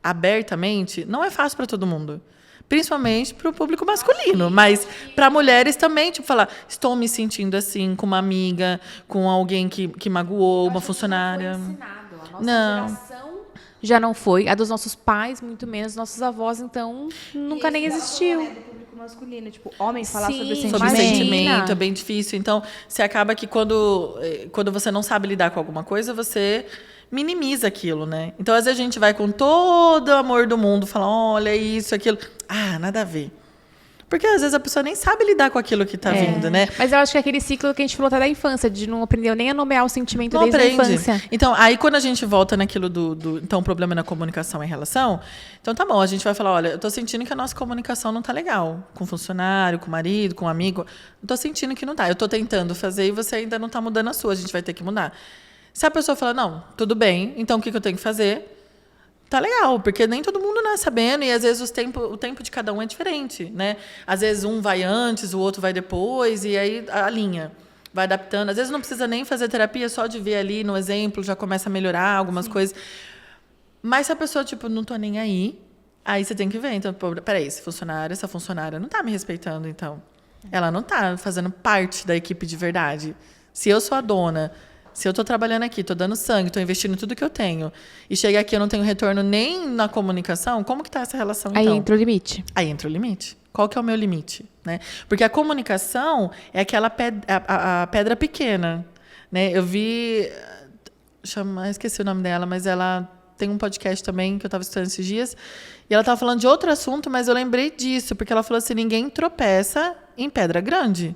abertamente não é fácil para todo mundo. Principalmente para o público masculino, mas para mulheres também, tipo, falar, estou me sentindo assim com uma amiga, com alguém que magoou, uma funcionária. Não foi ensinado. A nossa geração já não foi, a dos nossos pais, muito menos, nossos avós, então, nunca nem existiu. Do público masculino, tipo, homens falar Sim, sobre sentimento. Sobre Imagina. sentimento é bem difícil. Então, você acaba que quando você não sabe lidar com alguma coisa, você minimiza aquilo, né? Então, às vezes, a gente vai com todo o amor do mundo, falar, olha, isso, aquilo. Nada a ver. Porque, às vezes, a pessoa nem sabe lidar com aquilo que está vindo, né? Mas eu acho que é aquele ciclo que a gente falou até da infância, de não aprender nem a nomear o sentimento Não desde aprende. a infância. Então, aí quando a gente volta naquilo então, problema na comunicação em relação, então tá bom, a gente vai falar, olha, eu tô sentindo que a nossa comunicação não tá legal, com o funcionário, com o marido, com o amigo, eu tô sentindo que não tá, eu tô tentando fazer e você ainda não tá mudando a sua, a gente vai ter que mudar. Se a pessoa falar, não, tudo bem, então o que eu tenho que fazer? Tá legal, porque nem todo mundo nasce sabendo e às vezes o tempo de cada um é diferente, né? Às vezes um vai antes, o outro vai depois e aí a linha vai adaptando. Às vezes não precisa nem fazer terapia, só de ver ali no exemplo já começa a melhorar algumas coisas. Mas se a pessoa, tipo, não tô nem aí você tem que ver. Então, peraí, essa funcionária não tá me respeitando, então. Ela não tá fazendo parte da equipe de verdade. Se eu sou a dona... Se eu estou trabalhando aqui, estou dando sangue, estou investindo tudo que eu tenho, e chega aqui eu não tenho retorno nem na comunicação, como que está essa relação, então? Aí entra o limite. Aí entra o limite. Qual que é o meu limite? Né? Porque a comunicação é aquela a pedra pequena. Né? Eu vi... esqueci o nome dela, mas ela tem um podcast também que eu estava estudando esses dias, e ela estava falando de outro assunto, mas eu lembrei disso, porque ela falou assim, ninguém tropeça em pedra grande.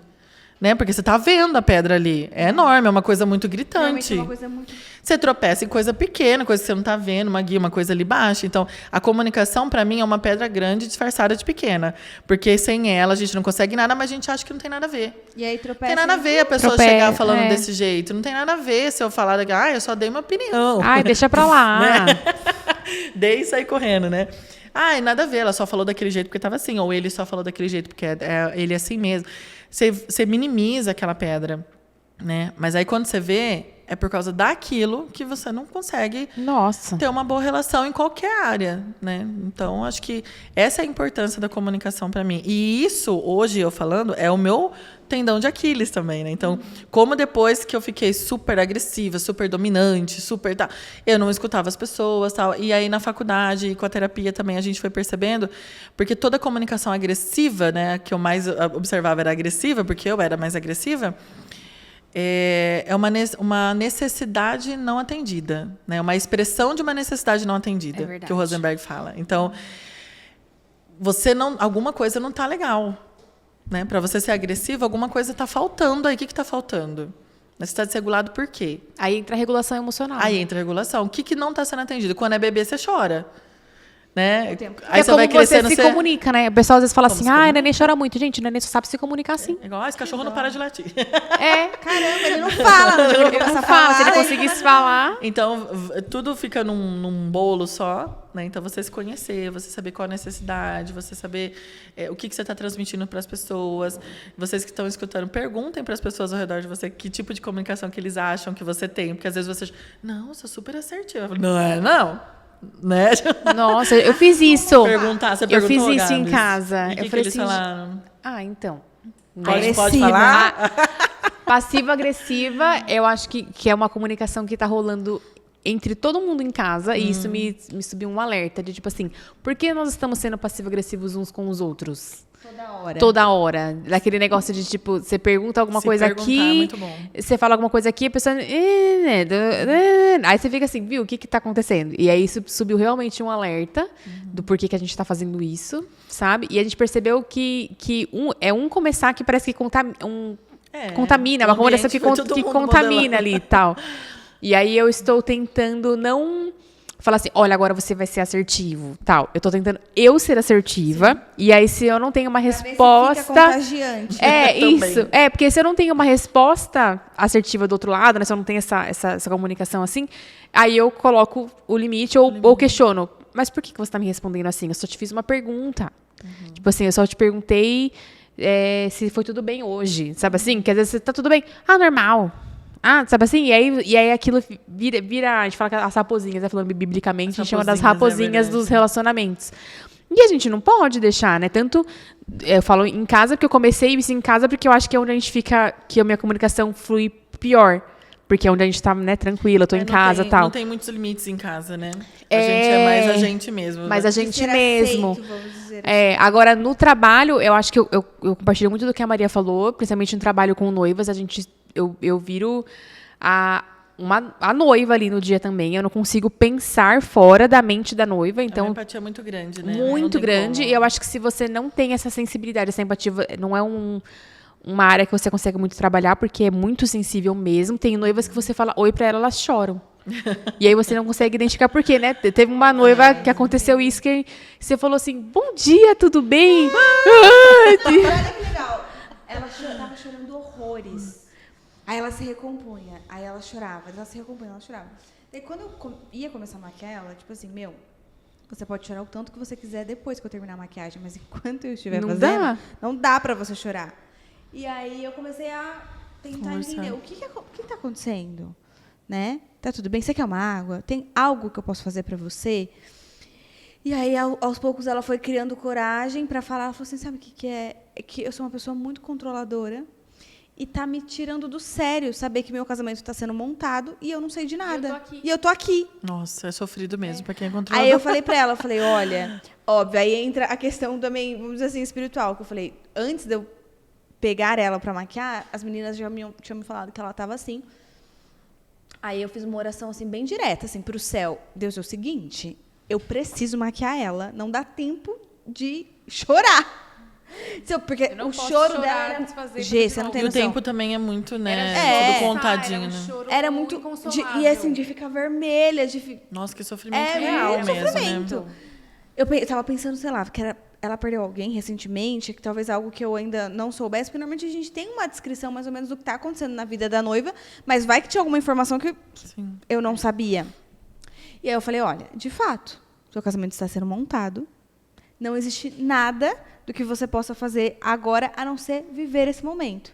Né? Porque você está vendo a pedra ali. É enorme, é uma coisa muito gritante. É uma coisa muito... Você tropeça em coisa pequena, coisa que você não está vendo, uma guia, uma coisa ali baixa. Então, a comunicação, para mim, é uma pedra grande disfarçada de pequena. Porque sem ela, a gente não consegue nada, mas a gente acha que não tem nada a ver. E aí tropeça... Não tem nada a ver a pessoa chegar falando desse jeito. Não tem nada a ver se eu falar, eu só dei uma opinião. Deixa pra lá. Né? Dei e saí correndo, né? Nada a ver, ela só falou daquele jeito porque estava assim. Ou ele só falou daquele jeito porque ele é assim mesmo. Você minimiza aquela pedra, né? Mas aí quando você vê, é por causa daquilo que você não consegue ter uma boa relação em qualquer área, né? Então, acho que essa é a importância da comunicação para mim. E isso, hoje eu falando, é o meu tendão de Aquiles também, né? Então, como depois que eu fiquei super agressiva, super dominante, eu não escutava as pessoas, tal. E aí na faculdade e com a terapia também a gente foi percebendo, porque toda comunicação agressiva, né, que eu mais observava era agressiva, porque eu era mais agressiva, é uma necessidade não atendida, né? Uma expressão de uma necessidade não atendida, que o Rosenberg fala. Então, alguma coisa não está legal. Né? Para você ser agressivo, alguma coisa está faltando aí. O que está faltando? Você está desregulado por quê? Aí entra a regulação emocional. Aí entra a regulação. O que não está sendo atendido? Quando é bebê, você chora. Né? Aí você vai crescendo, você se comunica, né? O pessoal às vezes fala assim, o neném chora muito. Gente, o neném só sabe se comunicar assim. Igual, esse cachorro não para de latir. Caramba, ele não fala. Ele não fala. Se ele conseguisse falar... Então, tudo fica num bolo só, né? Então, você se conhecer, você saber qual a necessidade, você saber o que você está transmitindo para as pessoas. Vocês que estão escutando, perguntem para as pessoas ao redor de você que tipo de comunicação que eles acham que você tem. Porque, às vezes, você... Não, eu sou super assertiva. Não é, não. Né? Nossa, eu fiz isso. Você perguntou, eu fiz isso Gabs? em casa. E que falei eles assim, falaram? Então. Pode falar? Passiva-agressiva, eu acho que é uma comunicação que está rolando entre todo mundo em casa, e isso me subiu um alerta de tipo assim, por que nós estamos sendo passivo-agressivos uns com os outros? Toda hora. Daquele negócio de, tipo, você pergunta alguma coisa aqui, é muito bom. você fala alguma coisa aqui, a pessoa... Aí você fica assim, viu, o que está acontecendo? E aí isso subiu realmente um alerta do porquê que a gente está fazendo isso, sabe? E a gente percebeu que começar que parece que contamina, uma comunicação que contamina ali e tal. E aí eu estou tentando não falar assim, olha, agora você vai ser assertivo, tal. Eu tô tentando eu ser assertiva, e aí se eu não tenho uma Pra ver se resposta... fica contagiante. É, Também. isso. É, porque se eu não tenho uma resposta assertiva do outro lado, né? Se eu não tenho essa comunicação assim, aí eu coloco o limite ou questiono. Mas por que você está me respondendo assim? Eu só te fiz uma pergunta. Tipo assim, eu só te perguntei se foi tudo bem hoje. Sabe assim? Que às vezes tá tudo bem. Ah, normal. Ah, sabe assim? E aí aquilo vira... A gente fala que as raposinhas, né? Falando biblicamente, a gente chama das raposinhas dos relacionamentos. E a gente não pode deixar, né? Tanto, eu falo em casa, porque eu comecei isso em casa, porque eu acho que é onde a gente fica, que a minha comunicação flui pior. Porque é onde a gente tá, né, tranquila, eu tô em casa e tal. Não tem muitos limites em casa, né? A gente é mais a gente mesmo. Mas né? a gente Ser mesmo. aceito, vamos dizer assim. Agora, no trabalho, eu acho que eu compartilho muito do que a Maria falou, principalmente no trabalho com noivas, eu viro a noiva ali no dia também. Eu não consigo pensar fora da mente da noiva, É então... uma empatia muito grande, né? Muito Não tem grande. como. E eu acho que se você não tem essa sensibilidade, essa empatia, não é uma área que você consegue muito trabalhar, porque é muito sensível mesmo. Tem noivas que você fala oi pra ela, elas choram. E aí você não consegue identificar por quê, né? Teve uma noiva que aconteceu isso, que você falou assim, bom dia, tudo bem? Olha que legal. Ela tava chorando horrores. Aí ela se recompunha. Aí ela chorava. Ela se recompunha, ela chorava. Daí quando eu ia começar a maquiar ela, tipo assim, você pode chorar o tanto que você quiser depois que eu terminar a maquiagem, mas enquanto eu estiver Não fazendo, dá. não dá pra você chorar. E aí eu comecei a tentar Conversar. entender o que tá acontecendo, né? Tá tudo bem? Você quer uma água? Tem algo que eu posso fazer pra você? E aí, aos poucos, ela foi criando coragem pra falar. Ela falou assim, sabe o que é? É que eu sou uma pessoa muito controladora e tá me tirando do sério saber que meu casamento tá sendo montado e eu não sei de nada. E eu tô aqui. Nossa, é sofrido mesmo pra quem é controlador. Aí eu falei pra ela, olha, óbvio, aí entra a questão também, vamos dizer assim, espiritual, que eu falei, antes de eu pegar ela pra maquiar, as meninas já tinham me falado que ela tava assim. Aí eu fiz uma oração assim bem direta, assim, pro céu. Deus, é o seguinte, eu preciso maquiar ela, não dá tempo de chorar. Porque Eu não o posso choro chorar dela era... antes de fazer Gê, tudo você não de tem E o noção. tempo também é muito, né? É. Tudo contadinho, né? Era muito... E assim, de ficar vermelha, Nossa, que sofrimento É, real muito mesmo, sofrimento. né? Eu tava pensando, sei lá, que ela perdeu alguém recentemente, que talvez algo que eu ainda não soubesse, porque normalmente a gente tem uma descrição mais ou menos do que está acontecendo na vida da noiva, mas vai que tinha alguma informação que Sim. eu não sabia. E aí eu falei, olha, de fato, seu casamento está sendo montado, não existe nada do que você possa fazer agora, a não ser viver esse momento.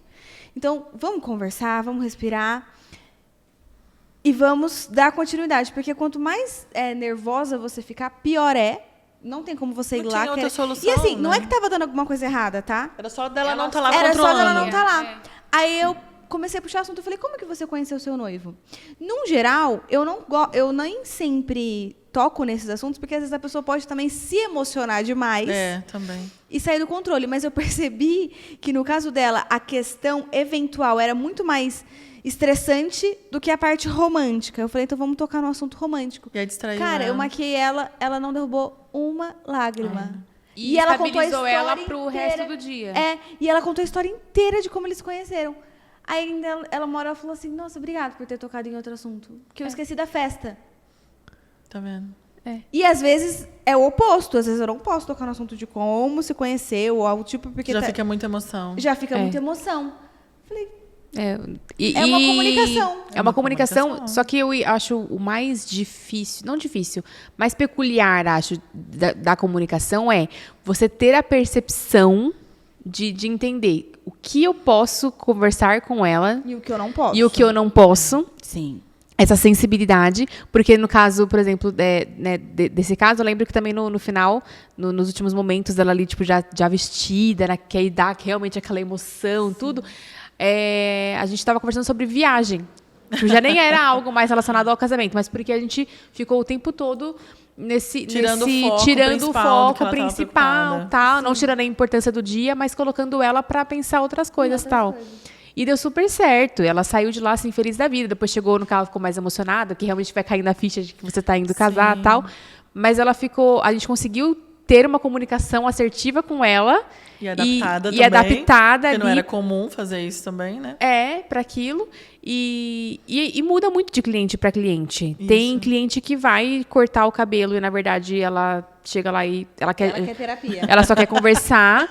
Então, vamos conversar, vamos respirar e vamos dar continuidade, porque quanto mais nervosa você ficar, pior é. Não tem como você ir Não lá. tinha outra solução, E assim, não né? é que tava dando alguma coisa errada, tá? Era só dela Ela não estar lá Era só controlando. dela não estar lá. É. Aí eu comecei a puxar o assunto e falei, como que você conheceu o seu noivo? Num geral, eu nem sempre toco nesses assuntos, porque às vezes a pessoa pode também se emocionar demais Também. e sair do controle. Mas eu percebi que, no caso dela, a questão eventual era muito mais estressante do que a parte romântica. Eu falei, então vamos tocar no assunto romântico. E aí distraiu Cara, eu ela. maquiei ela não derrubou uma lágrima. E ela contou a estabilizou história ela pro inteira. resto do dia. E ela contou a história inteira de como eles se conheceram. Aí ainda ela uma hora falou assim, nossa, obrigada por ter tocado em outro assunto. Porque eu esqueci da festa. Tá vendo? E às vezes é o oposto. Às vezes eu não posso tocar no assunto de como se conheceu ou algo tipo, porque Já fica muita emoção. já fica muita emoção. Falei, É uma comunicação. É uma comunicação, comunicação. só que eu acho o mais difícil, não difícil, mais peculiar, acho, da comunicação é você ter a percepção de entender o que eu posso conversar com ela e o que eu não posso. e o que eu não posso. Sim. Essa sensibilidade, porque no caso, por exemplo, desse caso, eu lembro que também no final, nos últimos momentos dela ali, tipo, já vestida, né, que aí dá realmente aquela emoção, tudo, a gente estava conversando sobre viagem. Tipo, já nem era algo mais relacionado ao casamento, mas porque a gente ficou o tempo todo Tirando o tirando o foco foco principal, tal, não tirando a importância do dia, mas colocando ela para pensar outras coisas, tal. E deu super certo. Ela saiu de lá assim, feliz da vida. Depois chegou no carro, ficou mais emocionada, que realmente vai cair na ficha de que você está indo casar e tal. Mas ela ficou. A gente conseguiu ter uma comunicação assertiva com ela E adaptada e também. adaptada Porque não ali era comum fazer isso também, né? para aquilo. E muda muito de cliente para cliente. Isso. Tem cliente que vai cortar o cabelo e, na verdade, ela chega lá e ela quer terapia. ela só quer conversar.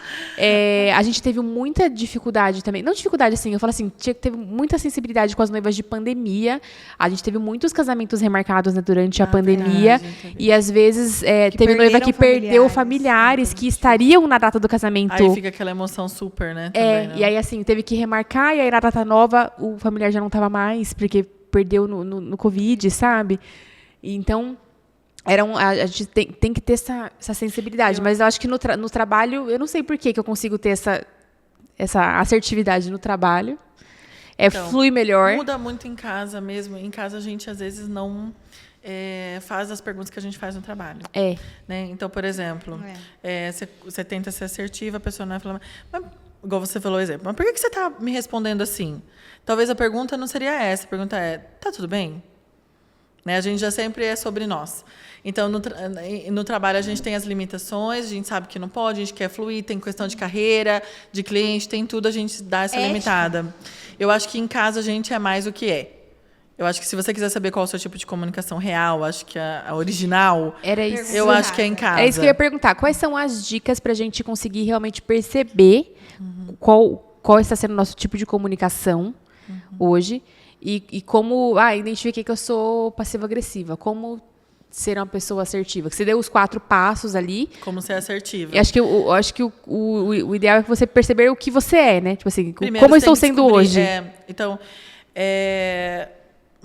A gente teve muita dificuldade também. Não dificuldade, assim, eu falo assim, teve muita sensibilidade com as noivas de pandemia. A gente teve muitos casamentos remarcados, né, durante a pandemia. Verdade, e, às vezes, teve noiva que perdeu familiares que estariam na data do casamento. Aí fica aquela emoção super, né? Também, né? E aí, assim, teve que remarcar, e aí na data nova o familiar já não estava mais, porque perdeu no Covid, sabe? Então, a gente tem que ter essa sensibilidade. Mas eu acho que no trabalho, eu não sei por que eu consigo ter essa assertividade no trabalho. Então, flui melhor. Muda muito em casa mesmo. Em casa a gente, às vezes, não faz as perguntas que a gente faz no trabalho. Né? Então, por exemplo, você tenta ser assertiva, a pessoa não vai falar... Mas, igual você falou, exemplo, mas por que você está me respondendo assim? Talvez a pergunta não seria essa. A pergunta é, tá tudo bem? Né? A gente já sempre é sobre nós. Então, no trabalho, a gente tem as limitações, a gente sabe que não pode, a gente quer fluir, tem questão de carreira, de cliente, tem tudo, a gente dá essa limitada. Eu acho que em casa a gente é mais o que é. Eu acho que se você quiser saber qual é o seu tipo de comunicação real, acho que a original, Era isso. eu acho que é em casa. É isso que eu ia perguntar. Quais são as dicas para a gente conseguir realmente perceber qual está sendo o nosso tipo de comunicação hoje e como identifiquei que eu sou passivo-agressiva, como ser uma pessoa assertiva. Que você deu os 4 passos ali. Como ser assertiva. E acho que o ideal é você perceber o que você é, né? Tipo assim, Primeiro, como eu estou sendo hoje. Então,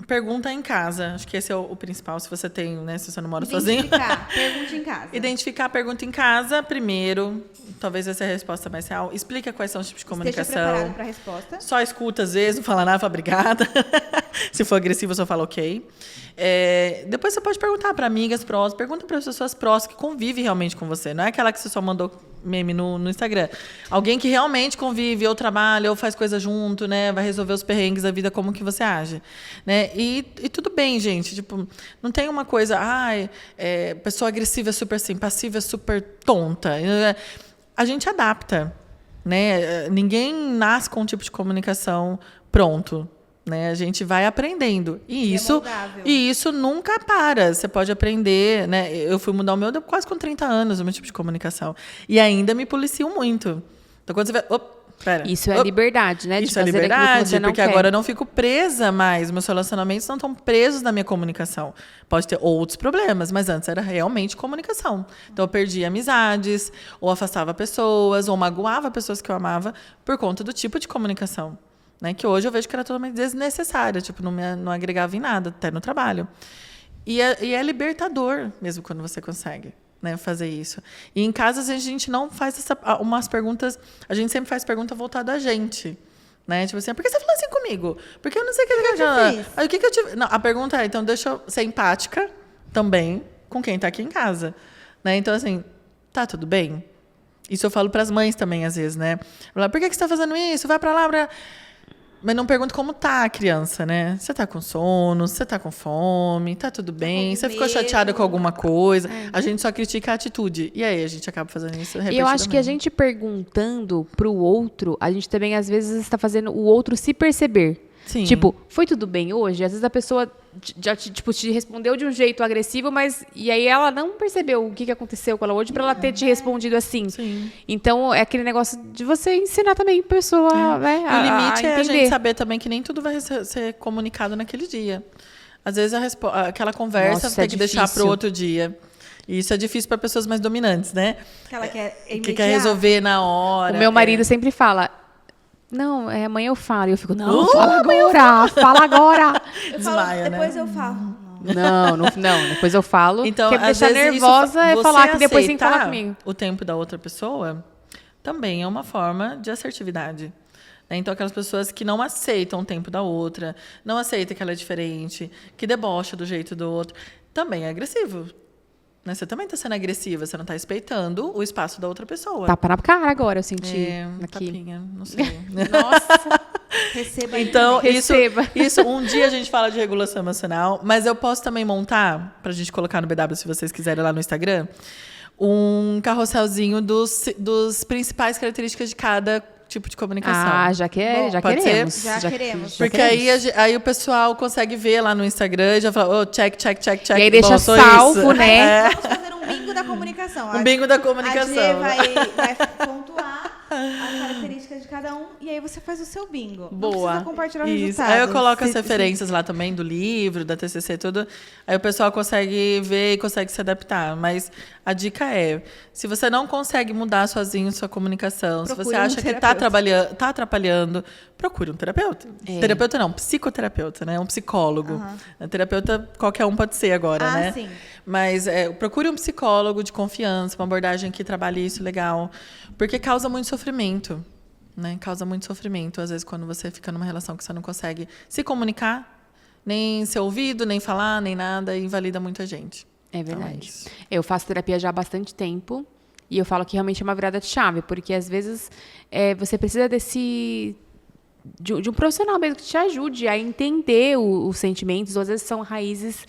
pergunta em casa. Acho que esse é o principal, se você tem, né? Se você não mora sozinho. Pergunte em casa. Identificar a pergunta em casa, primeiro. Talvez essa é a resposta mais real. Explica quais são os tipos de comunicação. Esteja preparado para a resposta. Só escuta, às vezes, não fala nada, fala obrigada. Se for agressivo, só fala ok. Depois você pode perguntar para amigas próximas, pergunta para as pessoas próximas que convivem realmente com você. Não é aquela que você só mandou meme no Instagram. Alguém que realmente convive, ou trabalha, ou faz coisa junto, né? Vai resolver os perrengues da vida, como que você age. Né? E tudo bem, gente. Tipo, não tem uma coisa, pessoa agressiva é super assim, passiva é super tonta. A gente adapta. Né? Ninguém nasce com um tipo de comunicação pronto. Né? A gente vai aprendendo. E isso nunca para. Você pode aprender. Né? Eu fui mudar o meu quase com 30 anos, o meu tipo de comunicação. E ainda me policio muito. Então, quando você vê... Isso é liberdade, né? Isso é liberdade, porque agora eu não fico presa mais. Meus relacionamentos não estão presos na minha comunicação. Pode ter outros problemas, mas antes era realmente comunicação. Então, eu perdi amizades, ou afastava pessoas, ou magoava pessoas que eu amava por conta do tipo de comunicação. Né, que hoje eu vejo que era totalmente desnecessária, tipo, não agregava em nada, até no trabalho. E é libertador mesmo quando você consegue, né, fazer isso. E em casa a gente não faz umas perguntas, a gente sempre faz pergunta voltada a gente. Né? Tipo assim, por que você falou assim comigo? Porque eu não sei o que eu te fiz. Aí, o que eu te... Não, a pergunta é, então deixa eu ser empática também com quem está aqui em casa. Né? Então, assim, tá tudo bem? Isso eu falo para as mães também, às vezes, né? Por que você está fazendo isso? Vai para lá, Mas não pergunto como tá a criança, né? Você tá com sono? Você tá com fome? Tá tudo bem? Você ficou chateada com alguma coisa? A gente só critica a atitude. E aí a gente acaba fazendo isso repetidamente. E eu acho que a gente perguntando pro outro, a gente também às vezes está fazendo o outro se perceber. Sim. Tipo, foi tudo bem hoje? Às vezes a pessoa já te respondeu de um jeito agressivo, mas e aí ela não percebeu o que aconteceu com ela hoje para ela ter te respondido assim. Sim. Então, é aquele negócio de você ensinar também a pessoa, né, o limite é a gente entender. saber também que nem tudo vai ser comunicado naquele dia. Às vezes aquela conversa tem que deixar para o outro dia. E isso é difícil para pessoas mais dominantes, né? Que ela que quer resolver na hora. O meu marido sempre fala... Não, amanhã eu falo. E eu fico, não, fala agora. Desmaia, depois né? eu falo. Não, depois eu falo. Então, porque me às deixar vezes nervosa é falar que depois tem que falar aceitar comigo. O tempo da outra pessoa também é uma forma de assertividade. Né? Então, aquelas pessoas que não aceitam o tempo da outra, não aceitam que ela é diferente, que debocha do jeito do outro, também é agressivo. Né? Você também está sendo agressiva, você não está respeitando o espaço da outra pessoa. Tapa na cara agora, eu senti aqui. Tapinha, não sei. Nossa, receba aí. Então, Receba. isso, um dia a gente fala de regulação emocional, mas eu posso também montar, para a gente colocar no BW, se vocês quiserem lá no Instagram, um carrosselzinho dos principais características de cada tipo de comunicação. Ah, já pode queremos. ser? Já queremos. Porque aí o pessoal consegue ver lá no Instagram e já fala, check. E aí deixa salvo, né? Vamos fazer um bingo da comunicação. Um bingo da comunicação. A Gê vai pontuar as características de cada um e aí você faz o seu bingo. Não Boa. precisa compartilhar o Isso. resultado. Aí eu coloco as referências lá também do livro, da TCC, tudo. Aí o pessoal consegue ver e consegue se adaptar. Mas a dica é, se você não consegue mudar sozinho sua comunicação, se você acha que está atrapalhando, procure um terapeuta. Terapeuta não, psicoterapeuta, né? Um psicólogo. Terapeuta qualquer um pode ser agora, né? Sim. Mas procure um psicólogo de confiança, uma abordagem que trabalhe isso legal. Porque causa muito sofrimento. Né? Causa muito sofrimento, às vezes, quando você fica numa relação que você não consegue se comunicar, nem ser ouvido, nem falar, nem nada, e invalida muita gente. É verdade. Então, é isso. Eu faço terapia já há bastante tempo e eu falo que realmente é uma virada de chave, porque às vezes você precisa de um profissional mesmo que te ajude a entender os sentimentos, ou às vezes são raízes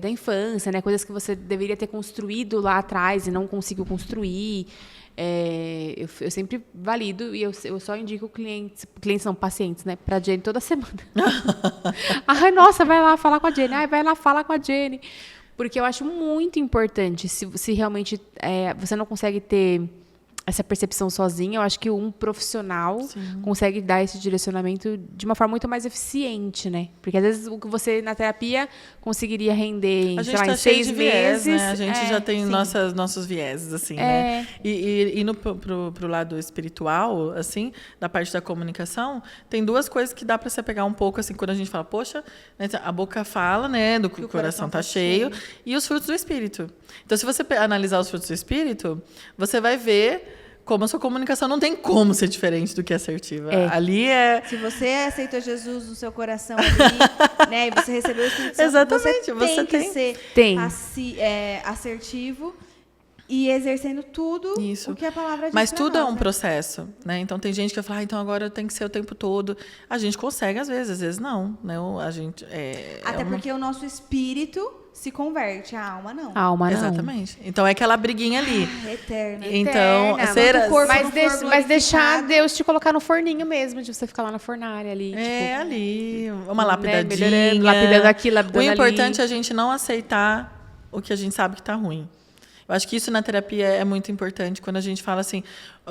da infância, né? Coisas que você deveria ter construído lá atrás e não conseguiu construir. Eu sempre valido e eu só indico clientes não, pacientes, né, pra Jenny toda semana. Ai, nossa, vai lá falar com a Jenny. Ai, vai lá falar com a Jenny. Porque eu acho muito importante, se realmente você não consegue ter essa percepção sozinha, eu acho que um profissional consegue dar esse direcionamento de uma forma muito mais eficiente, né? Porque às vezes o que você na terapia conseguiria render em, sei lá, em 6 meses. Né? A gente já tem nossos vieses, assim, né? E indo pro lado espiritual, assim, da parte da comunicação, tem duas coisas que dá para você pegar um pouco, assim, quando a gente fala, poxa, né, a boca fala, né? Do que o coração tá cheio. E os frutos do espírito. Então, se você analisar os frutos do espírito, você vai ver como a sua comunicação não tem como ser diferente do que assertiva. Ali Se você aceitou Jesus no seu coração ali, né, e você recebeu o Espírito Santo, exatamente, você tem que ser assertivo e exercendo tudo o que a palavra diz. Mas tudo nós, é um processo, né? Então tem gente que vai falar, então agora eu tenho que ser o tempo todo. A gente consegue às vezes não, né? A gente porque o nosso espírito se converte, a alma não. A alma não. Exatamente. Então é aquela briguinha ali. Eterna. Então, mas deixar Deus te colocar no forninho mesmo, de você ficar lá na fornária ali. Ali, uma lapidadinha. Melhorando, lapidando aqui, lapidando ali. O importante é a gente não aceitar o que a gente sabe que está ruim. Eu acho que isso na terapia é muito importante, quando a gente fala assim,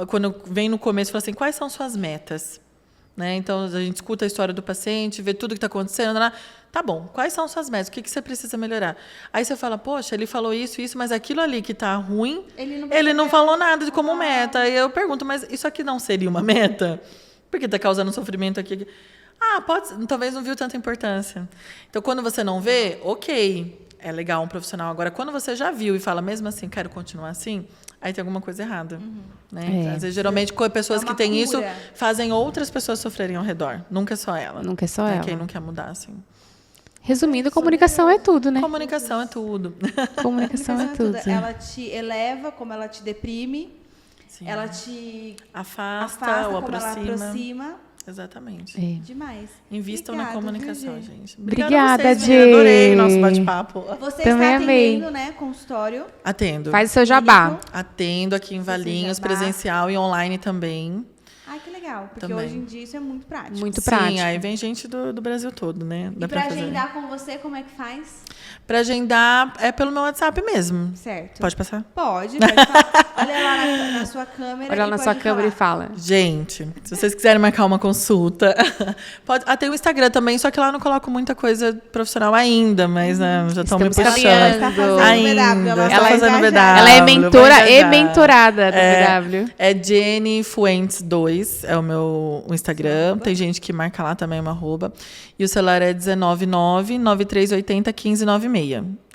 quando vem no começo, fala assim, quais são suas metas? Né? Então, a gente escuta a história do paciente, vê tudo que está acontecendo. Tá bom, quais são suas metas? O que você precisa melhorar? Aí você fala, poxa, ele falou isso, mas aquilo ali que está ruim, ele não falou nada de como meta. Aí eu pergunto, mas isso aqui não seria uma meta? Porque está causando sofrimento aqui. Talvez não viu tanta importância. Então, quando você não vê, ok, é legal um profissional. Agora, quando você já viu e fala, mesmo assim, quero continuar assim, aí tem alguma coisa errada. Né? Às vezes, geralmente, pessoas que têm isso fazem outras pessoas sofrerem ao redor. Nunca é só ela. Nunca é só ela. Quem não quer mudar, assim. Resumindo, comunicação é tudo, né? Comunicação é tudo. Comunicação é tudo. Ela te eleva, como ela te deprime. Sim. Ela te afasta ou como ela aproxima. Exatamente. Demais. Invistam na comunicação, gente. Obrigada, Gê. Adorei o nosso bate-papo. Você também está atendendo, né, consultório? Atendo. Faz o seu jabá. Atendo aqui em Valinhos, presencial e online também. Ai, que legal. Porque também. Hoje em dia isso é muito prático. Muito prático. Sim, aí vem gente do Brasil todo, né? E para agendar com você, como é que faz? Para agendar é pelo meu WhatsApp mesmo. Certo. Pode passar? Pode falar. Olha lá na sua câmera. Olha lá na sua câmera e fala. Gente, se vocês quiserem marcar uma consulta, pode. Tem o Instagram também, só que lá eu não coloco muita coisa profissional ainda, mas né, já estão me puxando. Ela está fazendo ainda. Ela fazendo BW. Ela é mentora e mentorada do BW. É Jenny Fuentes 2, é o meu Instagram. Tem gente que marca lá também uma arroba. E o celular é 199-9380-1596.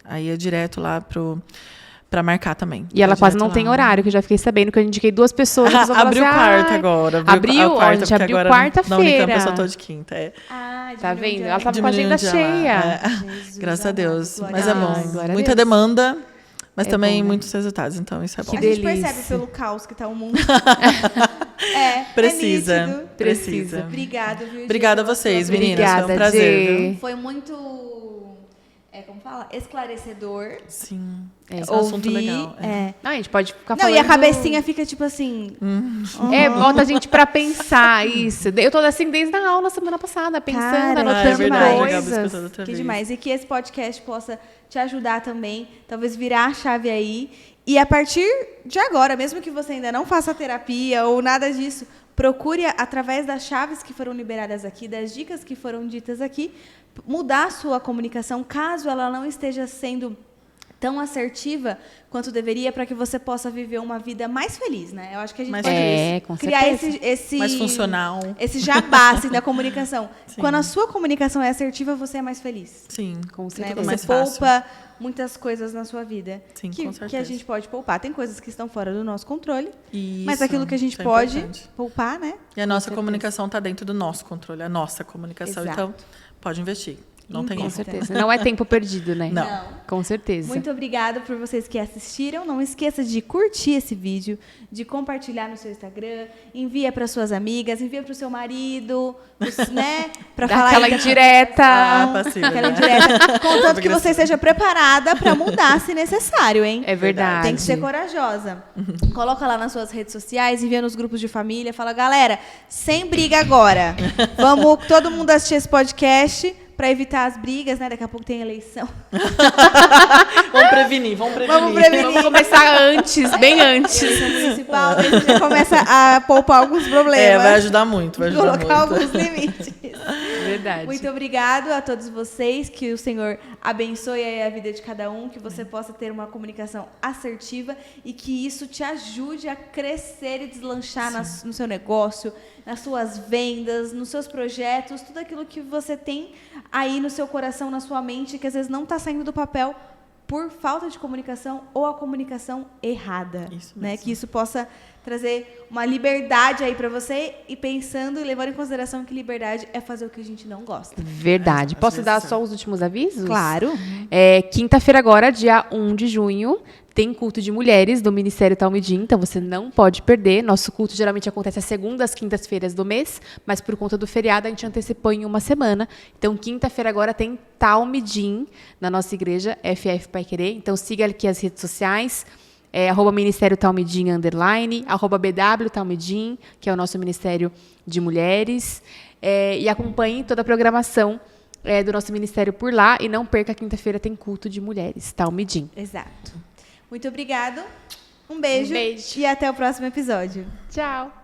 Aí é direto lá pra marcar também. E ela quase não tem horário, que eu já fiquei sabendo que eu indiquei 2 pessoas. Abriu quarta agora. Abriu quarta-feira. Na Unicamp eu só tô de quinta. Tá vendo? Ela tava com a agenda cheia. Graças a Deus. Mas é bom. Glória Muita demanda, mas também bom, né? muitos resultados. Então isso é bom. A gente percebe pelo caos que tá o mundo. Precisa. Obrigada, viu? Obrigada a vocês, meninas. Obrigada, foi um prazer. Gê. Foi muito como fala? Esclarecedor. Sim. É um assunto legal. Não, a gente pode ficar Não, falando... e a cabecinha fica tipo assim... bota a gente pra pensar isso. Eu tô assim desde a aula semana passada, pensando, Cara, anotando verdade, eu acabo coisas. escutando outra Que vez. demais. E que esse podcast possa te ajudar também, talvez virar a chave aí. E a partir de agora, mesmo que você ainda não faça terapia ou nada disso, procure, através das chaves que foram liberadas aqui, das dicas que foram ditas aqui, mudar a sua comunicação, caso ela não esteja sendo tão assertiva quanto deveria, para que você possa viver uma vida mais feliz, né? Eu acho que a gente Mais pode feliz. Com criar certeza. esse Mais funcional. esse jabá assim, da comunicação. Sim. Quando a sua comunicação é assertiva, você é mais feliz. Sim, Com Né? certeza. tudo Você mais fácil. poupa muitas coisas na sua vida Sim, que com a certeza. gente pode poupar. Tem coisas que estão fora do nosso controle, Isso, mas aquilo que a gente isso é pode importante. poupar, né? E a nossa comunicação está dentro do nosso controle, a nossa comunicação. Exato. Então, pode investir. Não tem Com erro. certeza. Não é tempo perdido, né? Não. Com certeza. Muito obrigada por vocês que assistiram. Não esqueça de curtir esse vídeo, de compartilhar no seu Instagram, envia para suas amigas, envia para o seu marido, né? Para Dá falar aquela aí da indireta. Passiva, aquela né? indireta. Contanto que você seja preparada para mudar se necessário, hein? É verdade. Tem que ser corajosa. Coloca lá nas suas redes sociais, envia nos grupos de família, fala, galera, sem briga agora. Vamos todo mundo assistir esse podcast para evitar as brigas, né? Daqui a pouco tem eleição. Vamos prevenir, vamos prevenir. Vamos prevenir. Vamos começar antes, bem antes. Eleição municipal, daí você já começa a poupar alguns problemas. É, vai ajudar muito, vai ajudar Colocar muito. alguns limites. Verdade. Muito obrigado a todos vocês, que o Senhor abençoe aí a vida de cada um, que você possa ter uma comunicação assertiva e que isso te ajude a crescer e deslanchar no seu negócio, nas suas vendas, nos seus projetos, tudo aquilo que você tem aí no seu coração, na sua mente, que às vezes não está saindo do papel por falta de comunicação ou a comunicação errada. Isso né? mesmo. Que isso possa trazer uma liberdade aí para você e pensando e levando em consideração que liberdade é fazer o que a gente não gosta. Verdade. Às Posso vezes dar sim. só os últimos avisos? Claro. Quinta-feira agora, dia 1 de junho, tem culto de mulheres do Ministério Talmidim, então você não pode perder. Nosso culto geralmente acontece às segundas, quintas-feiras do mês, mas por conta do feriado a gente antecipou em uma semana. Então, quinta-feira agora tem Talmidim na nossa igreja, FF Pai Querer. Então, siga aqui as redes sociais, @Ministério Talmidim _, @BW Talmidim, que é o nosso Ministério de Mulheres. E acompanhe toda a programação do nosso ministério por lá. E não perca, quinta-feira tem culto de mulheres, Talmidim. Exato. Muito obrigado. Um beijo. Um beijo. E até o próximo episódio. Tchau!